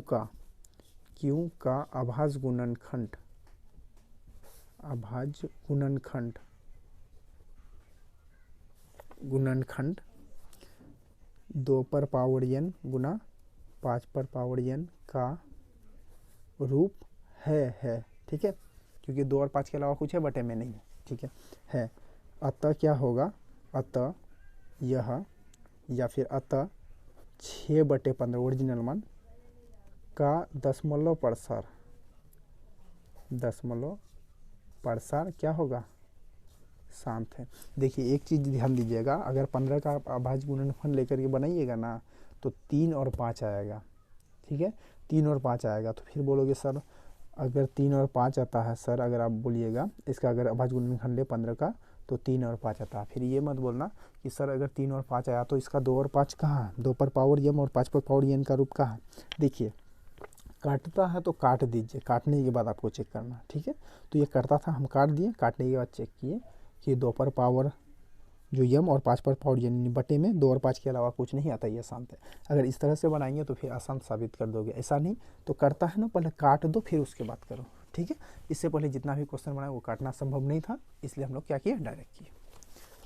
का अभाज्य गुणनखंड 2 पर पावर n गुना 5 पर पावर n का रूप है। ठीक है, क्योंकि 2 और 5 के अलावा कुछ है बटे में नहीं है। ठीक है। अतः क्या होगा, अतः यह या फिर अतः 6/15 ओरिजिनल मान का दशमलव प्रसार क्या होगा, शांत है। देखिए एक चीज़ ध्यान दीजिएगा, अगर 15 का अभाज्य गुणनखंड लेकर के बनाइएगा ना तो 3 और 5 आएगा। ठीक है, 3 और 5 आएगा, तो फिर बोलोगे सर अगर 3 और 5 आता है, सर अगर आप बोलिएगा इसका अगर अभाज्य गुणनखंड ले 15 का तो 3 और 5 आता है, फिर ये मत बोलना कि सर अगर 3 और 5 आया तो इसका 2 और 5 कहाँ है, 2 पर पावर m और 5 पर पावर n का रूप कहाँ है। देखिए काटता है तो काट दीजिए, काटने के बाद आपको चेक करना। ठीक है, तो ये करता था, हम काट दिए, काटने के बाद चेक किए कि 2 पर पावर जो m और 5 पर पावर n बटे में 2 और 5 के अलावा कुछ नहीं आता, ये शांत है। अगर इस तरह से बनाएंगे तो फिर अशांत साबित कर दोगे, ऐसा नहीं तो करता है ना, पहले काट दो फिर उसके बाद करो। ठीक है, इससे पहले जितना भी क्वेश्चन बनाया वो काटना संभव नहीं था, इसलिए हम लोग क्या किए, डायरेक्ट किए।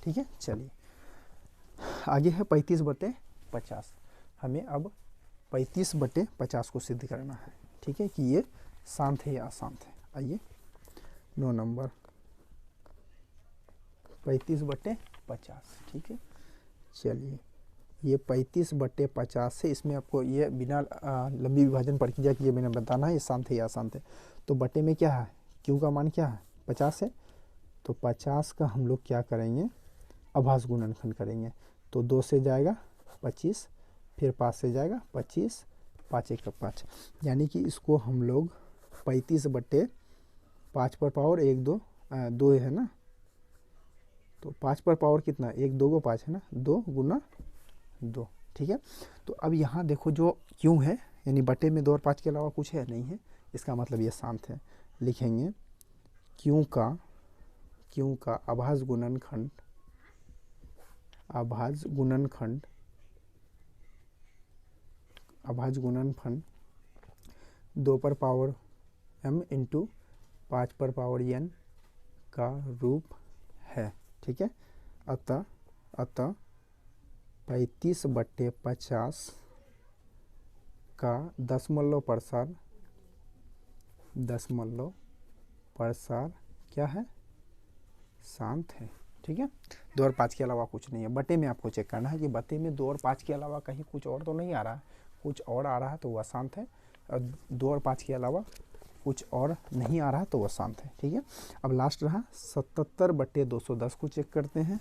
ठीक है, चलिए आगे है 35/50। हमें अब 35/50 को सिद्ध करना है। ठीक है, कि ये शांत है या अशांत है। आइए 9 नंबर 35/50। ठीक है, चलिए ये 35/50 है, इसमें आपको ये बिना लंबी विभाजन प्रक्रिया की ये मैंने बताना है ये शांत है या अशांत है। तो बटे में क्या है, क्यू का मान क्या है, 50 है, तो 50 का हम लोग क्या करेंगे, अभाज्य गुणनखंड करेंगे। तो 2 से जाएगा 25, फिर 5 से जाएगा 25, 5 1 का 5, यानी कि इसको हम लोग 35/5 पर पावर 1 2 2 है ना, तो 5 पर पावर कितना, 1 2 को 5 है ना, 2 गुना 2। ठीक है, तो अब यहाँ देखो जो क्यों है, यानी बटे में 2 और 5 के अलावा कुछ है नहीं है, इसका मतलब ये शांत है। लिखेंगे क्यों का अभाज्य गुणनखंड 2 पर पावर m इंटू 5 पर पावर n का रूप है। ठीक है, अतः 35/50 का दशमलव प्रसार क्या है, शांत है। ठीक है, 2 और 5 के अलावा कुछ नहीं है। बटे में आपको चेक करना है कि बटे में 2 और 5 के अलावा कहीं कुछ और तो नहीं आ रहा है, कुछ और आ रहा है तो वह शांत है, और 2 और 5 के अलावा कुछ और नहीं आ रहा है तो वह शांत है। ठीक है, अब लास्ट रहा 77/210 को चेक करते हैं।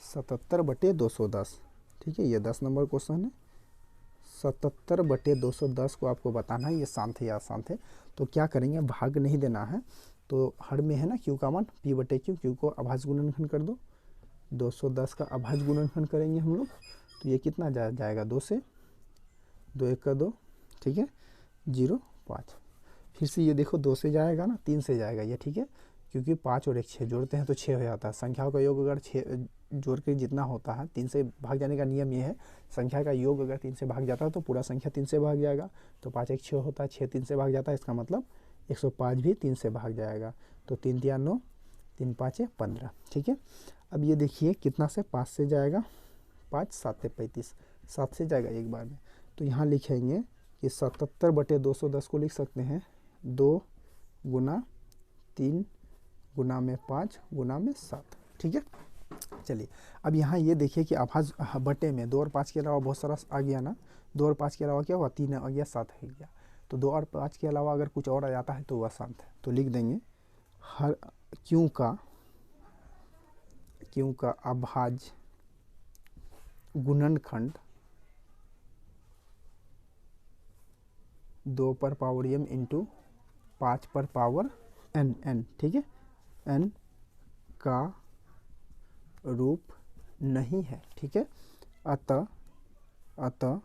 77/210। ठीक है, ये 10 नंबर क्वेश्चन है। 77/210 को आपको बताना है ये शांत है या अशांत है। तो क्या करेंगे, भाग नहीं देना है, तो हर में है ना क्यू का मान p/q, क्यू को अभाज्य गुणनखंड कर दो, 210 का अभाज्य गुणनखंड करेंगे हम लोग, तो ये कितना जाएगा, 2 से 2 1 का 2, ठीक है, 0 5। फिर से ये देखो 2 से जाएगा ना, 3 से जाएगा ये। ठीक है, क्योंकि 5 और 1 6 जोड़ते हैं तो 6 हो जाता है। संख्याओं का योग अगर 6 जोड़ के जितना होता है, 3 से भाग जाने का नियम ये है, संख्या का योग अगर 3 से भाग जाता है तो पूरा संख्या 3 से भाग जाएगा। तो 5 1 6 होता है, 6 3 से भाग जाता है, इसका मतलब 105 भी 3 से भाग जाएगा। तो 3 3 9, 3 5 15। ठीक है, अब ये देखिए कितना से, 5 से जाएगा 5, 7 35, 7 से जाएगा एक बार में। तो यहाँ लिखेंगे कि 77/210 को लिख सकते हैं 2 गुना 3 गुना में 5 गुना में 7। ठीक है, चलिए अब यहाँ ये देखिए कि अभाज्य बटे में 2 और 5 के अलावा बहुत सारा आ गया ना, 2 और 5 के अलावा क्या हुआ, 3 आ गया, 7 आ गया। तो 2 और 5 के अलावा अगर कुछ और आ जाता है तो वह शांत है। तो लिख देंगे हर क्यों का अभाज्य गुणनखंड 2 पर पावर m इंटू 5 पर पावर n। ठीक है, n का रूप नहीं है। ठीक है, अतः अतः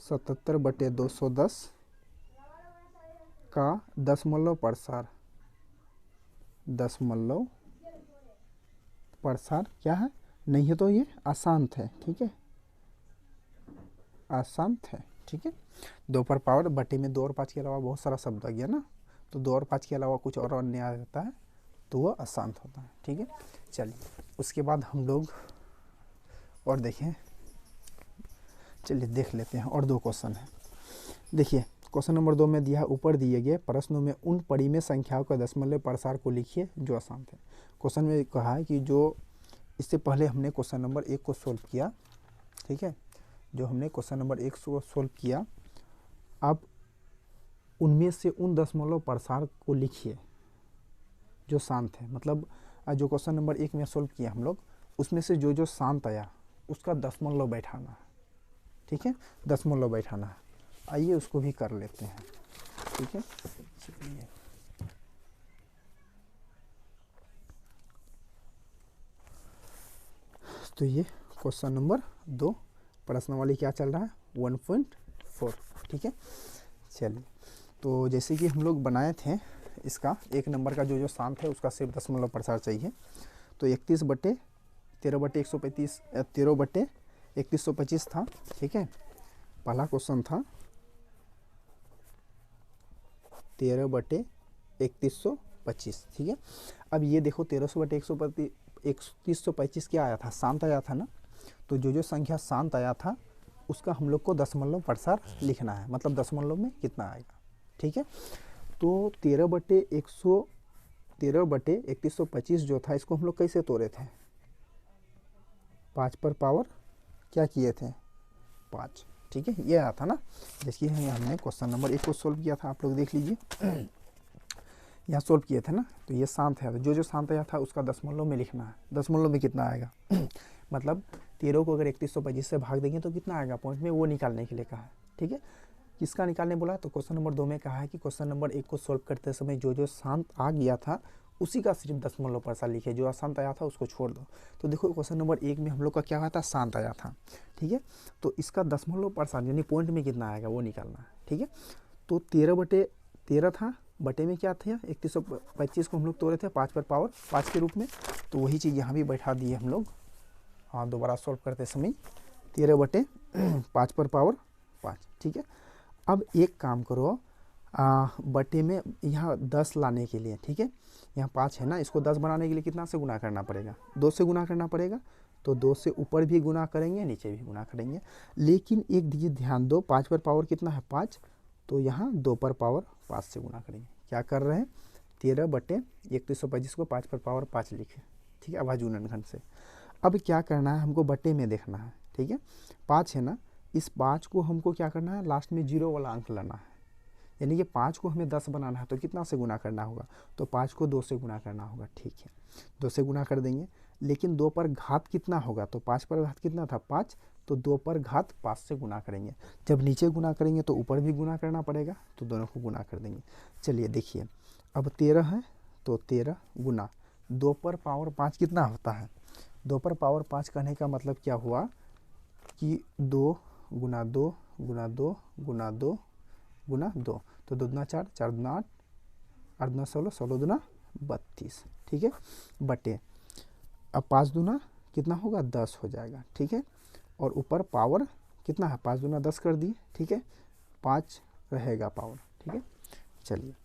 77/210 का दशमलव प्रसार क्या है, नहीं है तो ये अशांत है, ठीक है, अशांत है, ठीक है। 2 पर पावर बटे में 2 और 5 के अलावा बहुत सारा शब्द आ गया ना, तो 2 और 5 के अलावा कुछ और अन्य आ जाता है तो वह अशांत होता है, ठीक है। चलिए उसके बाद हम लोग और देखें, चलिए देख लेते हैं, और 2 क्वेश्चन है। देखिए क्वेश्चन नंबर 2 में दिया, ऊपर दिए गए प्रश्नों में उन परिमेय संख्याओं का दशमलव प्रसार को लिखिए जो अशांत है। क्वेश्चन में कहा है कि जो इससे पहले हमने क्वेश्चन नंबर 1 को सोल्व किया, ठीक है, जो हमने क्वेश्चन नंबर 1 को सोल्व किया, अब उनमें से उन दशमलव प्रसार को लिखिए जो शांत है। मतलब जो क्वेश्चन नंबर 1 में सोल्व किया हम लोग, उसमें से जो जो शांत आया उसका दशमलव बैठाना है, ठीक है, दशमलव बैठाना है। आइए उसको भी कर लेते हैं, ठीक है। चलिए तो ये क्वेश्चन नंबर 2 प्रश्नावली क्या चल रहा है, 1.4, ठीक है। चलिए तो जैसे कि हम लोग बनाए थे, इसका 1 नंबर का जो जो शांत है उसका सिर्फ दशमलव प्रसार चाहिए। तो 13/3125 था, ठीक है, पहला क्वेश्चन था 13/3125, ठीक है। अब ये देखो 1300/3125 क्या आया था, शांत आया था ना, तो जो जो संख्या शांत आया था उसका हम लोग को दशमलव प्रसार लिखना है, मतलब दशमलव में कितना आएगा, ठीक है। तो 13/3125 जो था इसको हम लोग कैसे तोड़े थे, 5 पर पावर क्या किए थे, 5, ठीक है, ये आया था ना। जैसे हमने क्वेश्चन नंबर 1 को सोल्व किया था, आप लोग देख लीजिए, यहाँ सोल्व किए थे ना, तो ये शांत है, तो जो जो शांत आया था उसका दशमलव में लिखना है। दशमलव में कितना आएगा मतलब 13 को अगर 3125 से भाग देंगे तो कितना आएगा पॉइंट में, वो निकालने के लिए कहा है, ठीक है। किसका निकालने बोला, तो क्वेश्चन नंबर 2 में कहा है कि क्वेश्चन नंबर 1 को सोल्व करते समय जो जो शांत आ गया था उसी का सिर्फ दशमलव प्रसार लिखे, जो अशांत आया था उसको छोड़ दो। तो देखो क्वेश्चन नंबर 1 में हम लोग का क्या आया था, शांत आया था, ठीक है, तो इसका दशमलव प्रसार यानी पॉइंट में कितना आएगा वो निकालना है, ठीक है। तो 13/13 था, बटे में क्या था 3125 को हम लोग तोड़े थे 5 पर पावर 5 के रूप में, तो वही चीज़ यहाँ भी बैठा दिए हम लोग। हाँ दोबारा सॉल्व करते समय 13/5 पर पावर 5, ठीक है। अब एक काम करो, बटे में यहाँ 10 लाने के लिए, ठीक है, यहाँ 5 है ना, इसको 10 बनाने के लिए कितना से गुना करना पड़ेगा, 2 से गुना करना पड़ेगा। तो 2 से ऊपर भी गुना करेंगे, नीचे भी गुना करेंगे, लेकिन एक चीज़ ध्यान दो, 5 पर पावर कितना है 5, तो यहाँ 2 पर पावर 5 से गुना करेंगे। क्या कर रहे हैं, 13/3125 को 5 पर पावर 5 लिखे, ठीक है, अभाज्य गुणनखंड से। अब क्या करना है, हमको बटे में देखना है, ठीक है, 5 है ना, इस 5 को हमको क्या करना है, लास्ट में 0 वाला अंक लाना है, यानी कि 5 को हमें 10 बनाना है तो कितना से गुना करना होगा, तो 5 को 2 से गुना करना होगा, ठीक है, 2 से गुना कर देंगे। लेकिन 2 पर घात कितना होगा, तो 5 पर घात कितना था 5, तो 2 पर घात 5 से गुना करेंगे। जब नीचे गुना करेंगे तो ऊपर भी गुना करना पड़ेगा, तो दोनों को गुना कर देंगे। चलिए देखिए, अब 13 है तो 13 गुना 2 पर पावर 5 कितना होता है, 2 पर पावर 5 कहने का मतलब क्या हुआ कि 2 गुना 2 गुना 2 गुना 2 गुना 2, तो 2 दूना 4, 4 दूना 8, 8 दूना 16, 16 दूना 32, ठीक है, बटे अब 5 दूना कितना होगा 10 हो जाएगा, ठीक है, और ऊपर पावर कितना है 5 दूना 10 कर दिए, ठीक है, 5 रहेगा पावर, ठीक है। चलिए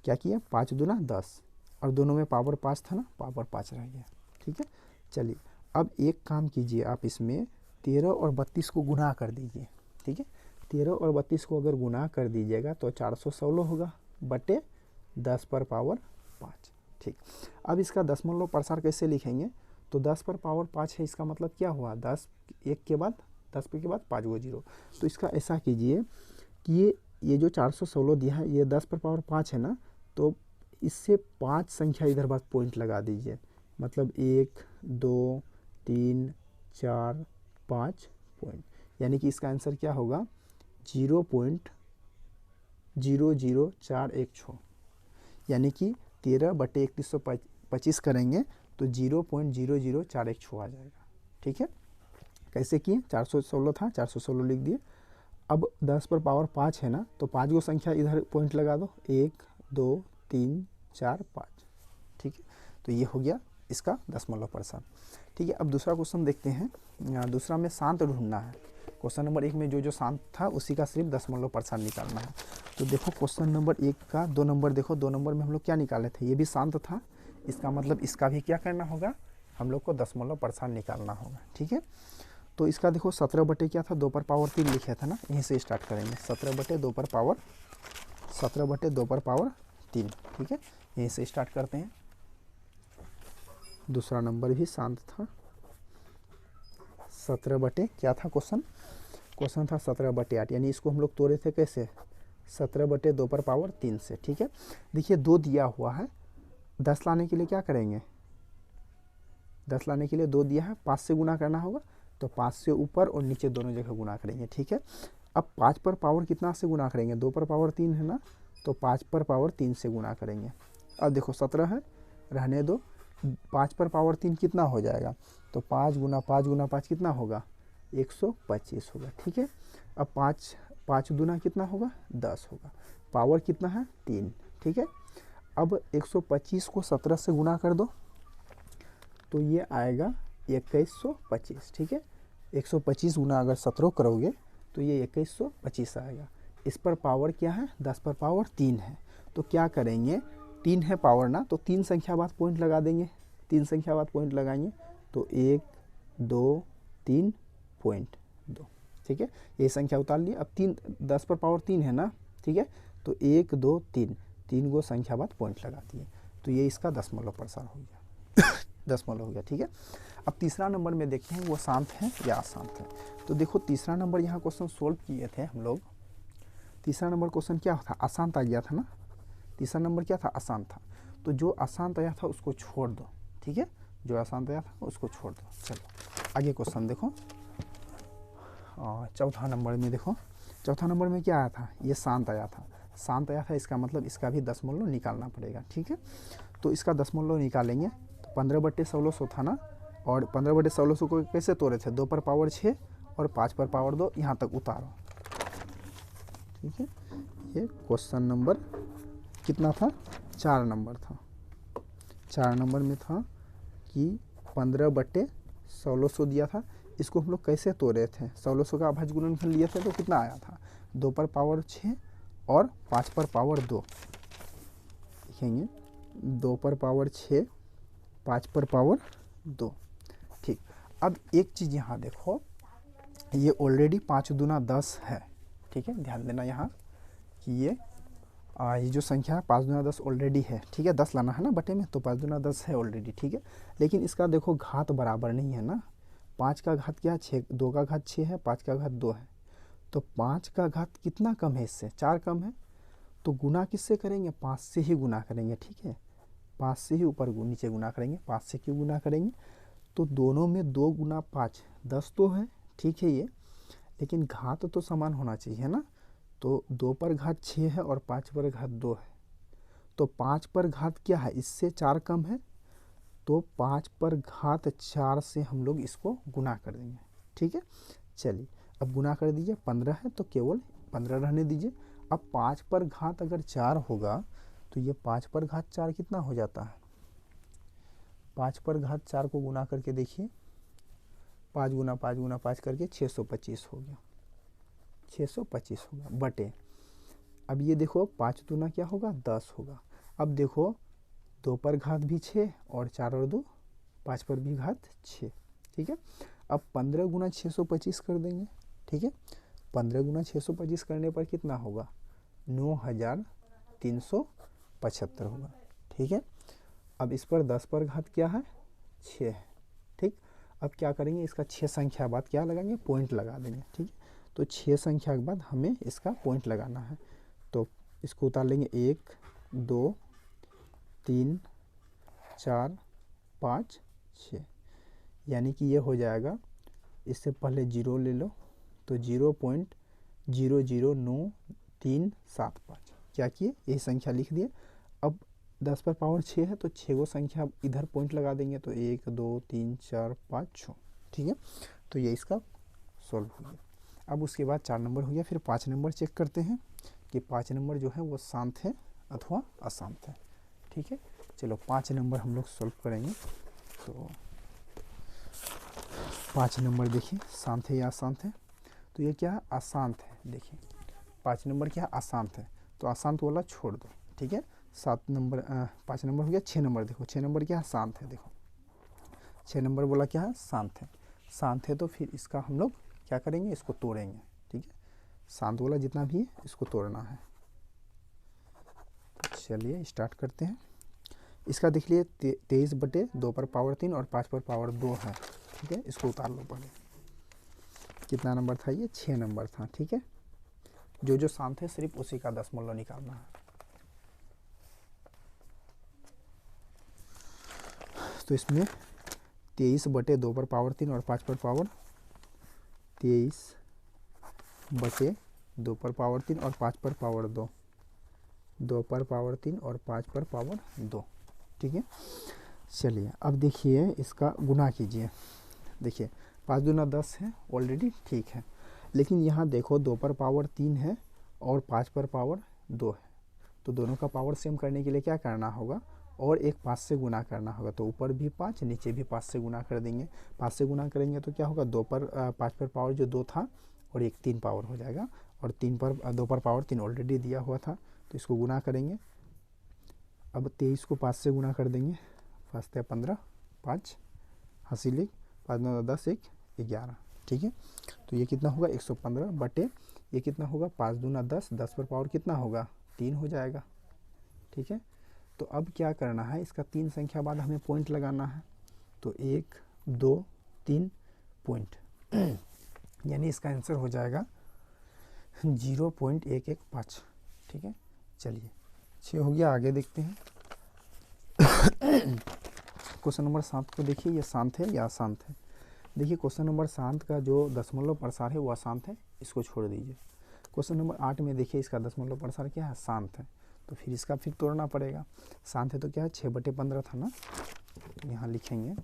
क्या किया, 5 दूना 10 और दोनों में पावर 5 था ना, पावर 5 रह गया, ठीक है। चलिए अब एक काम कीजिए, आप इसमें 13 और 32 को गुना कर दीजिए, ठीक है, 13 और 32 को अगर गुना कर दीजिएगा तो 416 होगा बटे 10 पर पावर 5, ठीक। अब इसका दशमलव प्रसार कैसे लिखेंगे, तो 10 पर पावर 5 है, इसका मतलब क्या हुआ 10 एक के बाद 10 के बाद 5 गो 0, तो इसका ऐसा कीजिए कि ये जो 416 दिया है ये 10 पर पावर 5 है ना, तो इससे 5 संख्या इधर बाद पॉइंट लगा दीजिए, मतलब 1 2 3 4 5 पॉइंट, यानी कि इसका आंसर क्या होगा 0.00416, यानी कि 13/3125 करेंगे तो 0.00416 आ जाएगा, ठीक है। कैसे किए, 416 था, 416 लिख दिए। अब 10 पर पावर 5 है ना, तो 5 को संख्या इधर पॉइंट लगा दो, 1 2 3 4 5, ठीक है। तो ये हो गया इसका दशमलव प्रसार, ठीक है। अब दूसरा क्वेश्चन देखते हैं। दूसरा में शांत ढूंढना है। क्वेश्चन नंबर 1 में जो शांत था उसी का सिर्फ दशमलव प्रसार निकालना है। तो देखो क्वेश्चन नंबर 1 का 2 नंबर देखो, 2 नंबर में हम लोग क्या निकाले थे, ये भी शांत था। इसका मतलब इसका भी क्या करना होगा, हम लोग को दशमलव प्रसार निकालना होगा, ठीक है। तो इसका देखो 17 बटे क्या था, 2 पर पावर 3 लिखा था ना, यहीं से स्टार्ट करेंगे। 17 बटे 2 पर पावर 3, ठीक है, यहीं से स्टार्ट करते हैं। दूसरा नंबर भी शांत था। 17 बटे क्या था क्वेश्चन था 17 बटे 8, यानी इसको हम लोग तोड़े थे कैसे, 17 बटे 2 पर पावर 3 से, ठीक है। देखिए 2 दिया हुआ है, 10 लाने के लिए क्या करेंगे, 10 लाने के लिए 2 दिया है, 5 से गुना करना होगा, तो 5 से ऊपर और नीचे दोनों जगह गुना करेंगे, ठीक है। अब 5 पर पावर कितना से गुना करेंगे, 2 पर पावर 3 है ना, तो 5 पर पावर 3 से गुना करेंगे। अब देखो 17 है, रहने दो, 5 पर पावर 3 कितना हो जाएगा, तो 5 गुना 5 गुना 5 कितना होगा, 125 होगा, ठीक है। अब 5 दूना कितना होगा, 10 होगा, पावर कितना है 3, ठीक है। अब 125 को 17 से गुना कर दो, तो ये आएगा 2125, ठीक है। 125 गुना अगर 17 करोगे तो ये 2125 आएगा। इस पर पावर क्या है, 10 पर पावर 3 है, तो क्या करेंगे, 3 है पावर ना, तो 3 संख्या बाद पॉइंट लगा देंगे, 3 संख्या बाद पॉइंट लगाएंगे, तो 1 2 3 पॉइंट 2, ठीक है। ये संख्या उतार लिए। अब 3 10 पर पावर 3 है ना, ठीक है, तो 1 2 3 गो संख्या बाद पॉइंट लगा दिए, तो ये इसका दशमलव प्रसार हो गया दशमलव हो गया, ठीक है। अब तीसरा नंबर में देखते हैं वो शांत है या अशांत है। तो देखो तीसरा नंबर यहाँ क्वेश्चन सोल्व किए थे हम लोग। तीसरा नंबर क्वेश्चन क्या था, अशांत आ गया था ना, तीसरा नंबर क्या था, अशांत था। तो जो अशांत आया था उसको छोड़ दो, ठीक है, जो अशांत आया था उसको छोड़ दो। चलो आगे क्वेश्चन देखो। चौथा नंबर में देखो, चौथा नंबर में क्या आया था, ये शांत आया था। शांत आया था, इसका मतलब इसका भी दशमलव निकालना पड़ेगा, ठीक है। तो इसका दशमलव निकालेंगे, तो 15 बटे 1600 था ना, और 15 बटे 1600 को कैसे तोड़े थे, 2 पर पावर 6 और 5 पर पावर 2, यहाँ तक उतारो, ठीक है। ये क्वेश्चन नंबर कितना था, 4 नंबर था। 4 नंबर में था कि 15 बटे 1600 दिया था, इसको हम लोग कैसे तोड़े थे, 1600 का अभाज्य गुणनफल लिए थे, तो कितना आया था, 2 पर पावर 6 और 5 पर पावर 2, लिखेंगे 2 पर पावर 6 5 पर पावर 2, ठीक। अब एक चीज़ यहाँ देखो, ये ऑलरेडी 5 दूना 10 है, ठीक है, ध्यान देना यहाँ कि ये जो संख्या है 5 दूना 10 ऑलरेडी है, ठीक है। 10 लाना है ना बटे में, तो 5 दूना 10 है ऑलरेडी, ठीक है। लेकिन इसका देखो घात बराबर नहीं है ना, 5 का घात क्या है 6, 2 का घात 6 है, 5 का घात 2 है, तो 5 का घात कितना कम है इससे, 4 कम है, तो गुना किससे करेंगे, 5 से ही गुना करेंगे, ठीक है। 5 से ही ऊपर नीचे गुना करेंगे, 5 से क्यों गुना करेंगे, तो दोनों में 2 गुना 5 10 तो है, ठीक है ये, लेकिन घात तो समान होना चाहिए ना, तो 2 पर घात 6 है और 5 पर घात 2 है, तो 5 पर घात क्या है, इससे 4 कम है, तो 5 पर घात 4 से हम लोग इसको गुना कर देंगे, ठीक है। चलिए अब गुना कर दीजिए, 15 है तो केवल 15 रहने दीजिए। अब 5 पर घात अगर 4 होगा तो ये 5 पर घात 4 कितना हो जाता है, 5 पर घात 4 को गुना करके देखिए, 5 गुना 5 गुना 5 करके 625 हो गया, 625 होगा बटे, अब ये देखो 5 दूना क्या होगा 10 होगा। अब देखो 2 पर घात भी 6 और 4 और 2 5 पर भी घात 6, ठीक है। अब 15 गुना 625 कर देंगे, ठीक है। 15 गुना 625 करने पर कितना होगा, 9375 होगा, ठीक है। अब इस पर 10 पर घात क्या है 6 है, ठीक। अब क्या करेंगे, इसका 6 संख्या बाद क्या लगाएंगे, पॉइंट लगा देंगे, ठीक है। तो 6 संख्या के बाद हमें इसका पॉइंट लगाना है, तो इसको उतार लेंगे 1 2 3 4 5 6, यानी कि ये हो जाएगा, इससे पहले 0 ले लो, तो 0.009375, क्या किए यही संख्या लिख दिए। अब 10 पर पावर 6 है, तो 6 गो संख्या इधर पॉइंट लगा देंगे, तो 1 2 3 4 5 6, ठीक है, तो ये इसका सॉल्व हो गया। अब उसके बाद 4 नंबर हो गया, फिर 5 नंबर चेक करते हैं कि 5 नंबर जो है वो शांत है अथवा अशांत है। ठीक है, चलो 5 नंबर हम लोग सॉल्व करेंगे। तो 5 नंबर देखिए शांत है या अशांत है, तो ये क्या है, अशांत है। देखिए 5 नंबर क्या है, अशांत है, तो अशांत वाला छोड़ दो। ठीक है, 7 नंबर 5 नंबर हो गया। 6 नंबर देखो, 6 नंबर क्या है, शांत है। देखो 6 नंबर बोला क्या है, शांत है। शांत है तो फिर इसका हम लोग क्या करेंगे, इसको तोड़ेंगे। ठीक है, शांत वाला जितना भी है इसको तोड़ना है। चलिए स्टार्ट करते हैं। इसका देख लिए 23 बटे 2 पर पावर 3 और 5 पर पावर 2 है। ठीक है, इसको उतार लो पहले। कितना नंबर था ये, 6 नंबर था। ठीक है, जो जो शांत है सिर्फ उसी का दशमलव निकालना है। तो इसमें 23 बटे 2 पर पावर 3 और 5 पर पावर 23 बटे 2 पर पावर 3 और 5 पर पावर 2, 2 पर पावर 3 और 5 पर पावर 2। ठीक है, चलिए अब देखिए इसका गुना कीजिए। देखिए 5 दूना 10 है ऑलरेडी, ठीक है, लेकिन यहाँ देखो 2 पर पावर 3 है और 5 पर पावर 2 है, तो दोनों का पावर सेम करने के लिए क्या करना होगा, और एक 5 से गुना करना होगा। तो ऊपर भी 5 नीचे भी 5 से गुना कर देंगे। 5 से गुना करेंगे तो क्या होगा, 5 पर पावर जो 2 था और एक 3 पावर हो जाएगा, और 2 पर पावर 3 ऑलरेडी दिया हुआ था, तो इसको गुना करेंगे। अब 23 को 5 से गुना कर देंगे, 5 × 15, 5 हंसी लिख, 5 × 9 10, 1 11। ठीक है, तो ये कितना होगा, 115 बटे ये कितना होगा, 5 दूना 10, 10 पर पावर कितना होगा, 3 हो जाएगा। ठीक है, तो अब क्या करना है, इसका 3 संख्या बाद हमें पॉइंट लगाना है। तो 1 2 3 पॉइंट यानी इसका आंसर हो जाएगा 0.115। ठीक है, चलिए 6 हो गया, आगे देखते हैं। क्वेश्चन नंबर 7 को देखिए, ये शांत है या अशांत है। देखिए क्वेश्चन नंबर 7 का जो दशमलव प्रसार है वो अशांत है, इसको छोड़ दीजिए। क्वेश्चन नंबर 8 में देखिए इसका दशमलव प्रसार क्या है, शांत है, तो फिर इसका फिर तोड़ना पड़ेगा। शांत है तो क्या है, 6/15 था ना, तो यहाँ लिखेंगे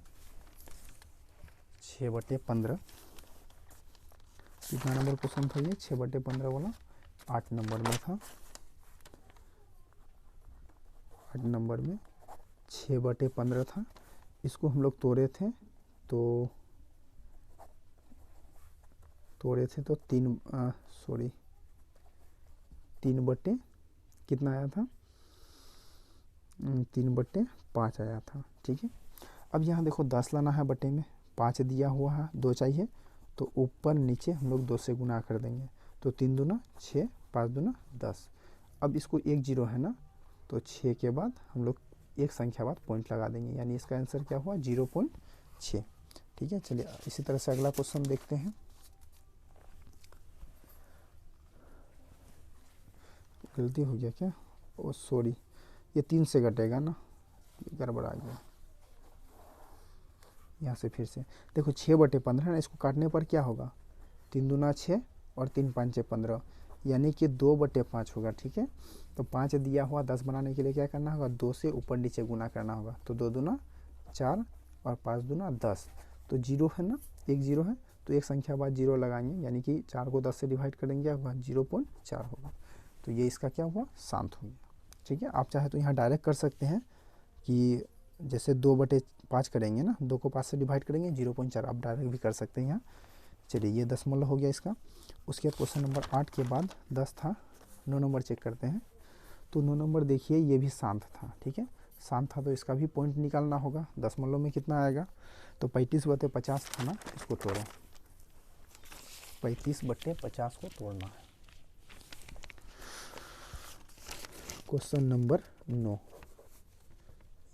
6/15। कितना नंबर क्वेश्चन था ये, 6/15 वाला, 8 नंबर में था। 8 नंबर में 6/15 था। इसको हम लोग तोड़े थे तो 3 बटे कितना आया था, 3/5 आया था। ठीक है, अब यहाँ देखो 10 लाना है बटे में, 5 दिया हुआ है, 2 चाहिए, तो ऊपर नीचे हम लोग 2 से गुना कर देंगे। तो 3 दूना 6, 5 दूना 10। अब इसको 1 0 है ना, तो 6 के बाद हम लोग एक संख्या बाद पॉइंट लगा देंगे, यानी इसका आंसर क्या हुआ, 0.6। ठीक है, चलिए इसी तरह से अगला क्वेश्चन देखते हैं। गलती हो गया क्या, ओ सॉरी, ये 3 से घटेगा ना, गड़बड़ आ गया। यहाँ से फिर से देखो 6/15 है ना, इसको काटने पर क्या होगा, 3 दूना 6 और 3 5 15, यानी कि 2/5 होगा। ठीक है, तो 5 दिया हुआ, 10 बनाने के लिए क्या करना होगा, 2 से ऊपर नीचे गुना करना होगा। तो 2 दूना 4 और 5 दूना 10, तो 0 है ना, 1 0 है, तो एक संख्या बाद 0 लगाएंगे, यानी कि 4 को 10 से डिवाइड करेंगे, होगा 0.4 होगा। तो ये इसका क्या हुआ, शांत हो गया। ठीक है, आप चाहे तो यहाँ डायरेक्ट कर सकते हैं कि जैसे 2/5 करेंगे ना, 2 को 5 से डिवाइड करेंगे, 0.4 आप डायरेक्ट भी कर सकते हैं यहाँ। चलिए ये दशमलव हो गया इसका। उसके बाद क्वेश्चन नंबर 8 के बाद 10 था, 9 नंबर चेक करते हैं। तो 9 नंबर देखिए ये भी शांत था। ठीक है, शांत था तो इसका भी पॉइंट निकालना होगा, दशमलव में कितना आएगा, तो 35/50 था ना, इसको तोड़ो, 35/50 को तोड़ना है। क्वेश्चन नंबर 9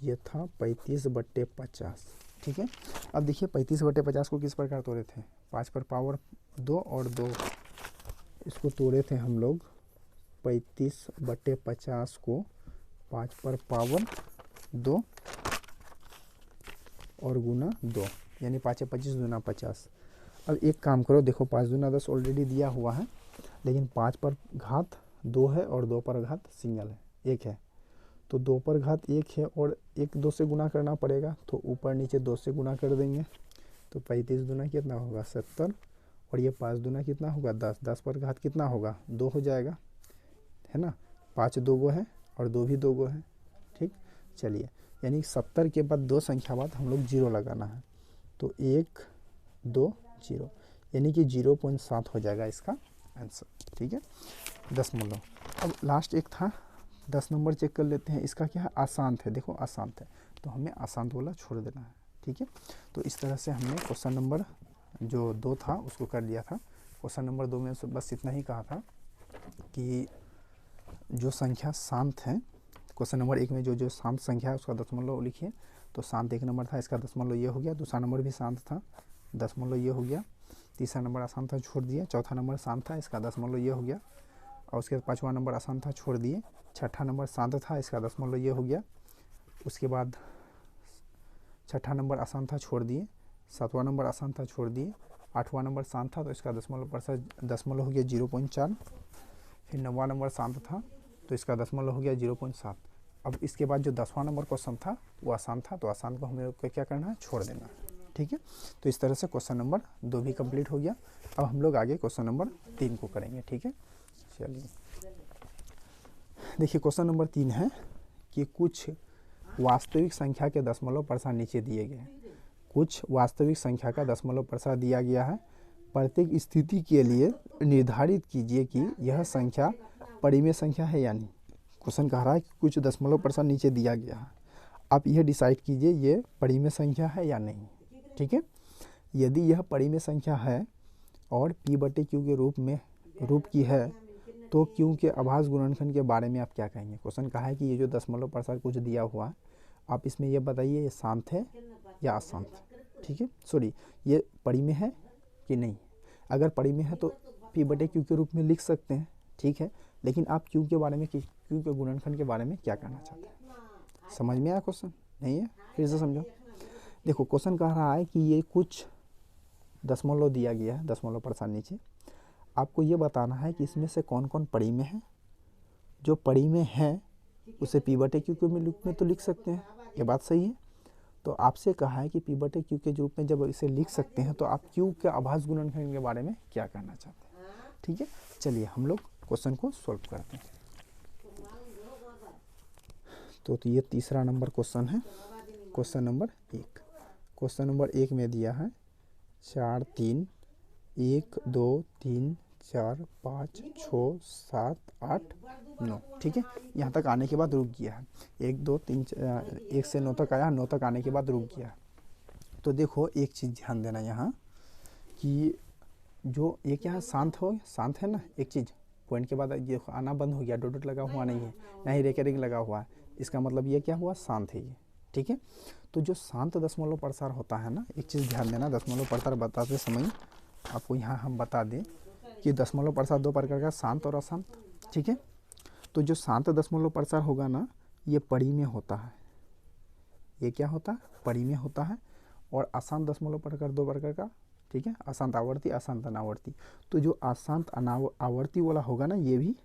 ये था 35/50। ठीक है, अब देखिए 35/50 को किस प्रकार तोड़े थे, 5 पर पावर 2 और 2, इसको तोड़े थे हम लोग 35/50 को 5 पर पावर 2 और गुना 2, यानी 5 × 25 दूना 50। अब एक काम करो, देखो 5 दूना 10 ऑलरेडी दिया हुआ है, लेकिन 5 पर घात 2 है और 2 पर घात सिंगल है, 1 है, तो 2 पर घात 1 है और 1 2 से गुना करना पड़ेगा, तो ऊपर नीचे 2 से गुना कर देंगे, तो 35 दूना कितना होगा 70, और ये 5 दूना कितना होगा 10, 10 पर घात कितना होगा 2 हो जाएगा, है ना। 5 दो गो है और 2 भी 2 गो है, ठीक। चलिए, यानी 70 के बाद 2 संख्या बाद हम लोग 0 लगाना है, तो 1 2 0, यानी कि 0.7 हो जाएगा इसका आंसर, ठीक है। दशमलव। अब लास्ट एक था 10 नंबर, चेक कर लेते हैं। इसका क्या है, अशांत है, देखो अशांत है, तो हमें अशांत वाला छोड़ देना है, ठीक है। तो इस तरह से हमने क्वेश्चन नंबर जो 2 था उसको कर लिया था। क्वेश्चन नंबर 2 में बस इतना ही कहा था कि जो संख्या शांत है, क्वेश्चन नंबर 1 में जो शांत संख्या है उसका दशमलव लिखिए। तो शांत 1 नंबर था, इसका दशमलव ये हो गया। दूसरा नंबर भी शांत था, दशमलव ये हो गया। तीसरा नंबर अशांत था, छोड़ दिए। चौथा नंबर शांत था, इसका दशमलव ये हो गया। और उसके बाद 5वां नंबर अशांत था, छोड़ दिए। छठा नंबर शांत था, इसका दशमलव ये हो गया। उसके बाद छठा नंबर अशांत था, छोड़ दिए। 7वां नंबर अशांत था, छोड़ दिए। 8वां नंबर शांत था, तो इसका दशमलव हो गया 0.4। फिर 9वां नंबर शांत था, तो इसका दशमलव हो गया 0.7। अब इसके बाद जो 10वां नंबर क्वेश्चन था वो आसान था, तो आसान को हमें क्या करना है, छोड़ देना है, ठीक है। तो इस तरह से क्वेश्चन नंबर 2 भी कंप्लीट हो गया। अब हम लोग आगे क्वेश्चन नंबर 3 को करेंगे, ठीक है। चलिए, देखिए क्वेश्चन नंबर 3 है कि कुछ वास्तविक संख्या के दशमलव प्रसार नीचे दिए गए हैं। कुछ वास्तविक संख्या का दशमलव प्रसार दिया गया है। प्रत्येक स्थिति के लिए निर्धारित कीजिए कि यह संख्या परिमेय संख्या है या नहीं। क्वेश्चन कह रहा है कि कुछ दशमलव प्रसार नीचे दिया गया है, आप यह डिसाइड कीजिए ये परिमेय संख्या है या नहीं, ठीक है। यदि यह परिमेय संख्या है और p/q के रूप की है, तो q के अभाज्य गुणनखंड के बारे में आप क्या कहेंगे। क्वेश्चन कहा है कि ये जो दशमलव प्रसार कुछ दिया हुआ है, आप इसमें यह बताइए ये शांत है या अशांत, ठीक है। सॉरी, ये परिमेय है कि नहीं। अगर परिमेय है तो p/q के रूप में लिख सकते हैं, ठीक है। लेकिन आप q के बारे में, q के गुणनखंड के बारे में क्या कहना चाहते हैं। समझ में आया क्वेश्चन, नहीं है, फिर से समझो। देखो क्वेश्चन कह रहा है कि ये कुछ दशमलव दिया गया है, दशमलव प्रसार नीचे। आपको ये बताना है कि इसमें से कौन कौन परिमेय है। जो परिमेय है उसे p/q के रूप में तो लिख सकते हैं, ये बात सही है। तो आपसे कहा है कि p/q के रूप में जब इसे लिख सकते हैं, तो आप q के अभाज्य गुणनखंड के बारे में क्या कहना चाहते हैं, ठीक है। चलिए हम लोग क्वेश्चन को सॉल्व करते हैं। तो ये तीसरा नंबर क्वेश्चन है, क्वेश्चन नंबर 1। क्वेश्चन नंबर 1 में दिया है 4 3 1 2 3 4 5 6 7 8 9, ठीक है। यहाँ तक आने के बाद रुक गया है। 1 2 3 1 से 9 तक आया, 9 तक आने के बाद रुक गया। तो देखो एक चीज़ ध्यान देना यहाँ कि जो एक यहाँ शांत है ना, एक चीज़ पॉइंट के बाद ये आना बंद हो गया, डॉट डॉट लगा हुआ नहीं है, ना ही रेकरिंग लगा हुआ है, इसका मतलब ये क्या हुआ, शांत है ये, ठीक है। तो जो शांत दशमलव प्रसार होता है ना, एक चीज़ ध्यान देना, दशमलव प्रसार बताते समय आपको यहाँ हम बता दें कि दशमलव प्रसार 2 प्रकार का, शांत और अशांत, ठीक है। तो जो शांत दशमलव प्रसार होगा ना, ये परिमेय होता है। ये क्या होता है, परिमेय होता है। और अशांत दशमलव प्रकार 2 प्रकार का, ठीक है, अशांत आवर्ती, अशांत अनावर्ती। तो जो अशांत आवर्ती वाला होगा ना, ये भी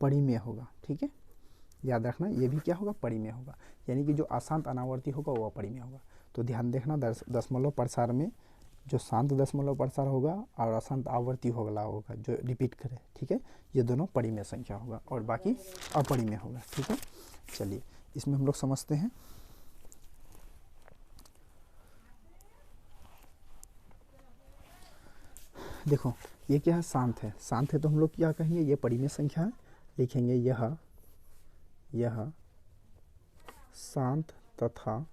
परिमेय होगा, ठीक है। याद रखना, ये भी क्या होगा, परिमेय होगा। यानी कि जो अशांत अनावर्ती होगा वो अपरिमेय होगा। तो ध्यान देखना, दशमलव प्रसार में जो शांत दशमलव प्रसार होगा और अशांत आवर्ती होगा जो रिपीट करे, ठीक है, ये दोनों परिमेय संख्या होगा और बाकी अपरिमेय होगा, ठीक है। चलिए इसमें हम लोग समझते हैं। देखो ये क्या है, शांत है। शांत है तो हम लोग क्या कहेंगे, ये परिमेय संख्या है, लिखेंगे यह शांत तथा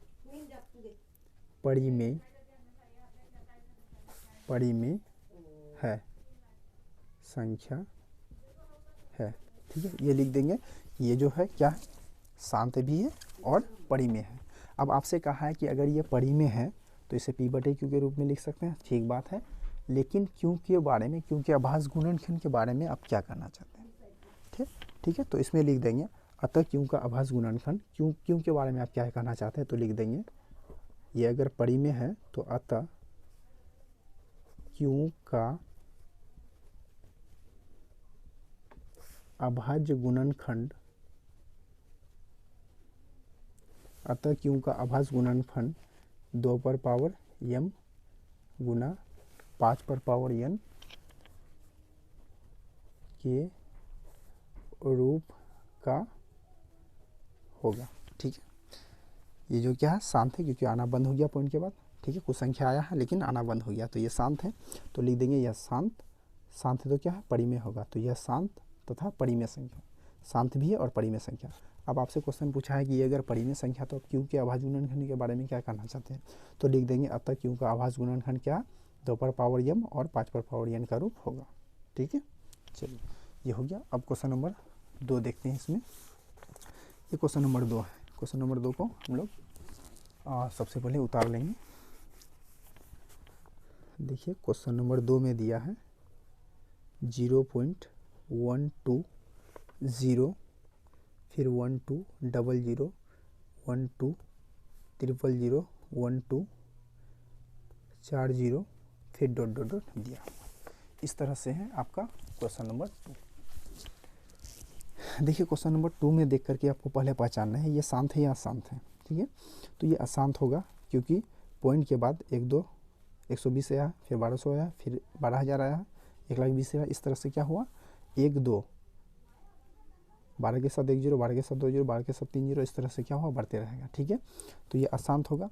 परिमेय है संख्या है, ठीक है। ये लिख देंगे, ये जो है क्या है, शांत भी है और परिमेय है। अब आपसे कहा है कि अगर ये परिमेय है तो इसे p/q के रूप में लिख सकते हैं, ठीक बात है। लेकिन q के बारे में, q के अभाज्य गुणनखंड के बारे में आप क्या करना चाहते हैं, ठीक है। तो इसमें लिख देंगे, अतः q का अभाज्य गुणनखंड, q के बारे में आप क्या कहना चाहते हैं, तो लिख देंगे ये अगर परिमेय है तो अतः q का अभाज्य गुणनखंड, अतः q का अभाज्य गुणनखंड 2 पर पावर m गुना 5 पर पावर n के रूप का होगा। ठीक है, ये जो क्या है शांत है, क्योंकि आना बंद हो गया पॉइंट के बाद। ठीक है, कुछ संख्या आया है लेकिन आना बंद हो गया, तो ये शांत है, तो लिख देंगे यह शांत। शांत है तो क्या है, परिमेय होगा, तो यह शांत तथा परिमेय संख्या। शांत भी है और परिमेय संख्या। अब आपसे क्वेश्चन पूछा है कि ये अगर परिमेय संख्या तो आप क्यू के अभाज्य गुणनखंड के बारे में क्या कहना चाहते हैं, तो लिख देंगे अतः क्यू का अभाज्य गुणनखंड क्या, 2 पर पावर m और 5 पर पावर n का रूप होगा। ठीक है, चलिए ये हो गया। अब क्वेश्चन नंबर 2 देखते हैं। इसमें ये क्वेश्चन नंबर 2 है। क्वेश्चन नंबर 2 को हम लोग सबसे पहले उतार लेंगे। देखिए क्वेश्चन नंबर 2 में दिया है 0.120, फिर 1200, 1200, 1240, फिर डॉट डॉट डॉट दिया। इस तरह से है आपका क्वेश्चन नंबर 2। देखिए क्वेश्चन नंबर 2 में देख करके आपको पहले पहचानना है ये शांत है या अशांत है। ठीक है, तो ये अशांत होगा क्योंकि पॉइंट के बाद 1 2 120 आया, फिर 1200 आया, फिर 12000 आया, 1,20,000 आया। इस तरह से क्या हुआ, 1 2 12 के साथ 1 0, 12 के साथ 2 0, 12 के साथ 3 0, इस तरह से क्या हुआ, बढ़ते रहेगा। ठीक है, तो ये अशांत होगा।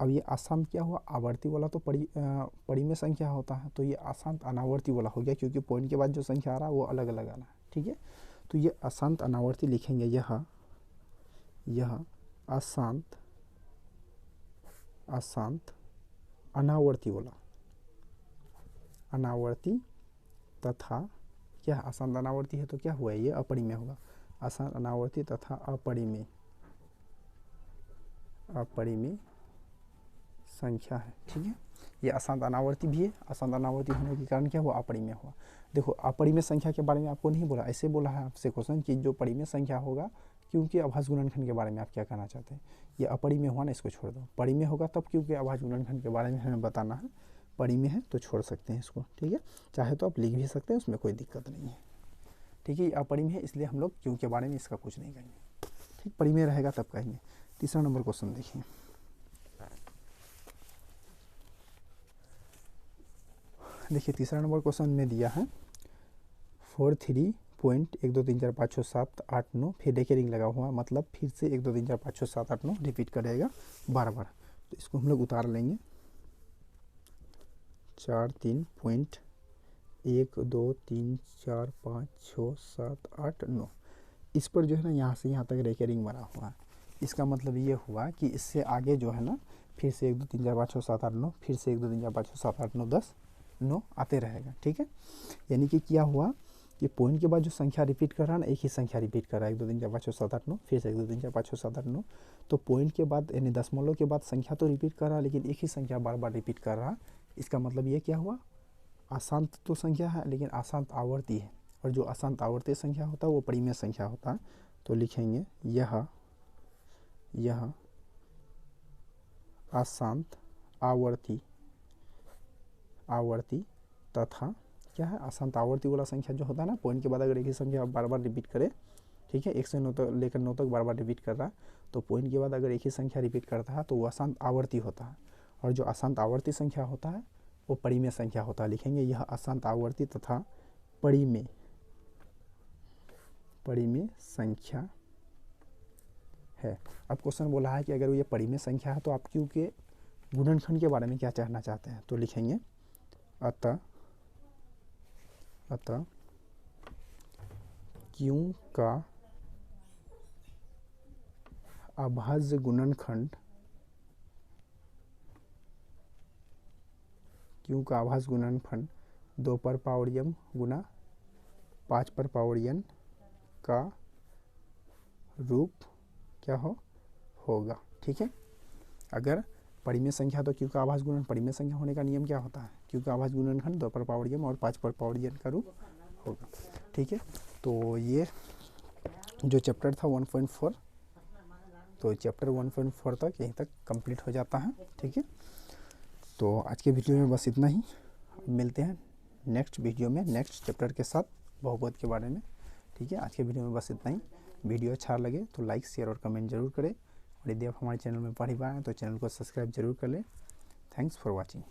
अब ये अशांत क्या हुआ, आवर्ती वाला तो परिमेय संख्या होता है, तो ये अशांत अनावर्ती वाला हो गया क्योंकि पॉइंट के बाद जो संख्या आ रहा है वो अलग अलग आ रहा है। ठीक है, तो ये अशांत अनावर्ती लिखेंगे, यह अशांत अनावर्ती वाला, अनावर्ती तथा क्या अशांत अनावर्ती है तो क्या हुआ, ये अपरिमेय होगा। अशांत अनावर्ती तथा अपरिमेय संख्या है। ठीक है, ये अशांत अनावर्ती भी है, अशांत अनावर्ती होने के कारण क्या हुआ, अपरिमेय हुआ। देखो अपरिमेय संख्या के बारे में आपको नहीं बोला, ऐसे बोला है आपसे क्वेश्चन कि जो परिमेय संख्या होगा क्योंकि अभाज्य गुणनखंड के बारे में आप क्या कहना चाहते हैं। ये अपरिमेय हुआ ना, इसको छोड़ दो। परिमेय होगा तब क्योंकि अभाज्य गुणनखंड के बारे में हमें बताना है। परिमेय है तो छोड़ सकते हैं इसको। ठीक है, चाहे तो आप लिख भी सकते हैं, उसमें कोई दिक्कत नहीं है। ठीक है, ये अपरिमेय है इसलिए हम लोग क्यों के बारे में इसका कुछ नहीं कहेंगे। ठीक, परिमेय रहेगा तब कहेंगे। तीसरा नंबर क्वेश्चन देखिए। देखिए तीसरा नंबर क्वेश्चन में दिया है 43.123456789, फिर देखिए रिंग लगा हुआ, मतलब फिर से 123456789 रिपीट करेगा बार बार। तो इसको हम लोग उतार लेंगे। 4 3 पॉइंट 1 2 3 4 5 6 7 8 9, इस पर जो है ना यहाँ से यहाँ तक रेके रिंग बना हुआ है। इसका मतलब ये हुआ कि इससे आगे जो है ना फिर से 1 2 3 4 5 6 7 8 9, फिर से 1 2 3 4 5 6 7 8 9 10 9 आते रहेगा। ठीक है, यानी कि क्या हुआ कि पॉइंट के बाद जो संख्या रिपीट कर रहा है ना, एक ही संख्या रिपीट कर रहा है, 1 2 3 4 5 6 7 8 9, फिर से 1 2 3 4 5 6 7 8 9। तो पॉइंट के बाद यानी दशमलव के बाद संख्या तो रिपीट कर रहा है लेकिन एक ही संख्या बार बार रिपीट कर रहा है। इसका मतलब ये क्या हुआ, अशांत तो संख्या है लेकिन अशांत आवर्ती है, और जो अशांत आवर्ती संख्या होता है वो परिमेय संख्या होता है। तो लिखेंगे यह अशांत आवर्ती तथा क्या है, अशांत आवर्ती वाला संख्या जो होता है ना, पॉइंट के बाद अगर एक ही संख्या बार बार रिपीट करे। ठीक है, 1 से 9 तक लेकर 9 तक बार बार रिपीट कर रहा है, तो पॉइंट के बाद अगर एक ही संख्या रिपीट करता है तो वो अशांत आवर्ती होता है, और जो अशांत आवर्ती संख्या होता है वो परिमेय संख्या होता है। लिखेंगे यह अशांत आवर्ती तथा परिमेय संख्या है। अब क्वेश्चन बोला है कि अगर ये परिमेय संख्या है तो आप क्यू के गुणनखंड के बारे में क्या चाहना चाहते हैं, तो लिखेंगे अतः क्यू का अभाज्य गुणनखंड 2 पर पावर m गुना 5 पर पावर n का रूप क्या होगा। ठीक है, अगर परिमेय संख्या तो क्यू का आभाज्य गुणन, परिमेय संख्या होने का नियम क्या होता है, क्यू का आभाज्य गुणनखंड 2 पर पावर m और 5 पर पावर n का रूप होगा। ठीक है, तो ये जो चैप्टर था 1.4, तो चैप्टर 1.4 तक यहीं तक कंप्लीट हो जाता है। ठीक है, तो आज के वीडियो में बस इतना ही। मिलते हैं नेक्स्ट वीडियो में नेक्स्ट चैप्टर के साथ बहुपद के बारे में। ठीक है, आज के वीडियो में बस इतना ही। वीडियो अच्छा लगे तो लाइक शेयर और कमेंट जरूर करें, और यदि आप हमारे चैनल में पहली बार हैं तो चैनल को सब्सक्राइब जरूर कर लें। Thanks for watching.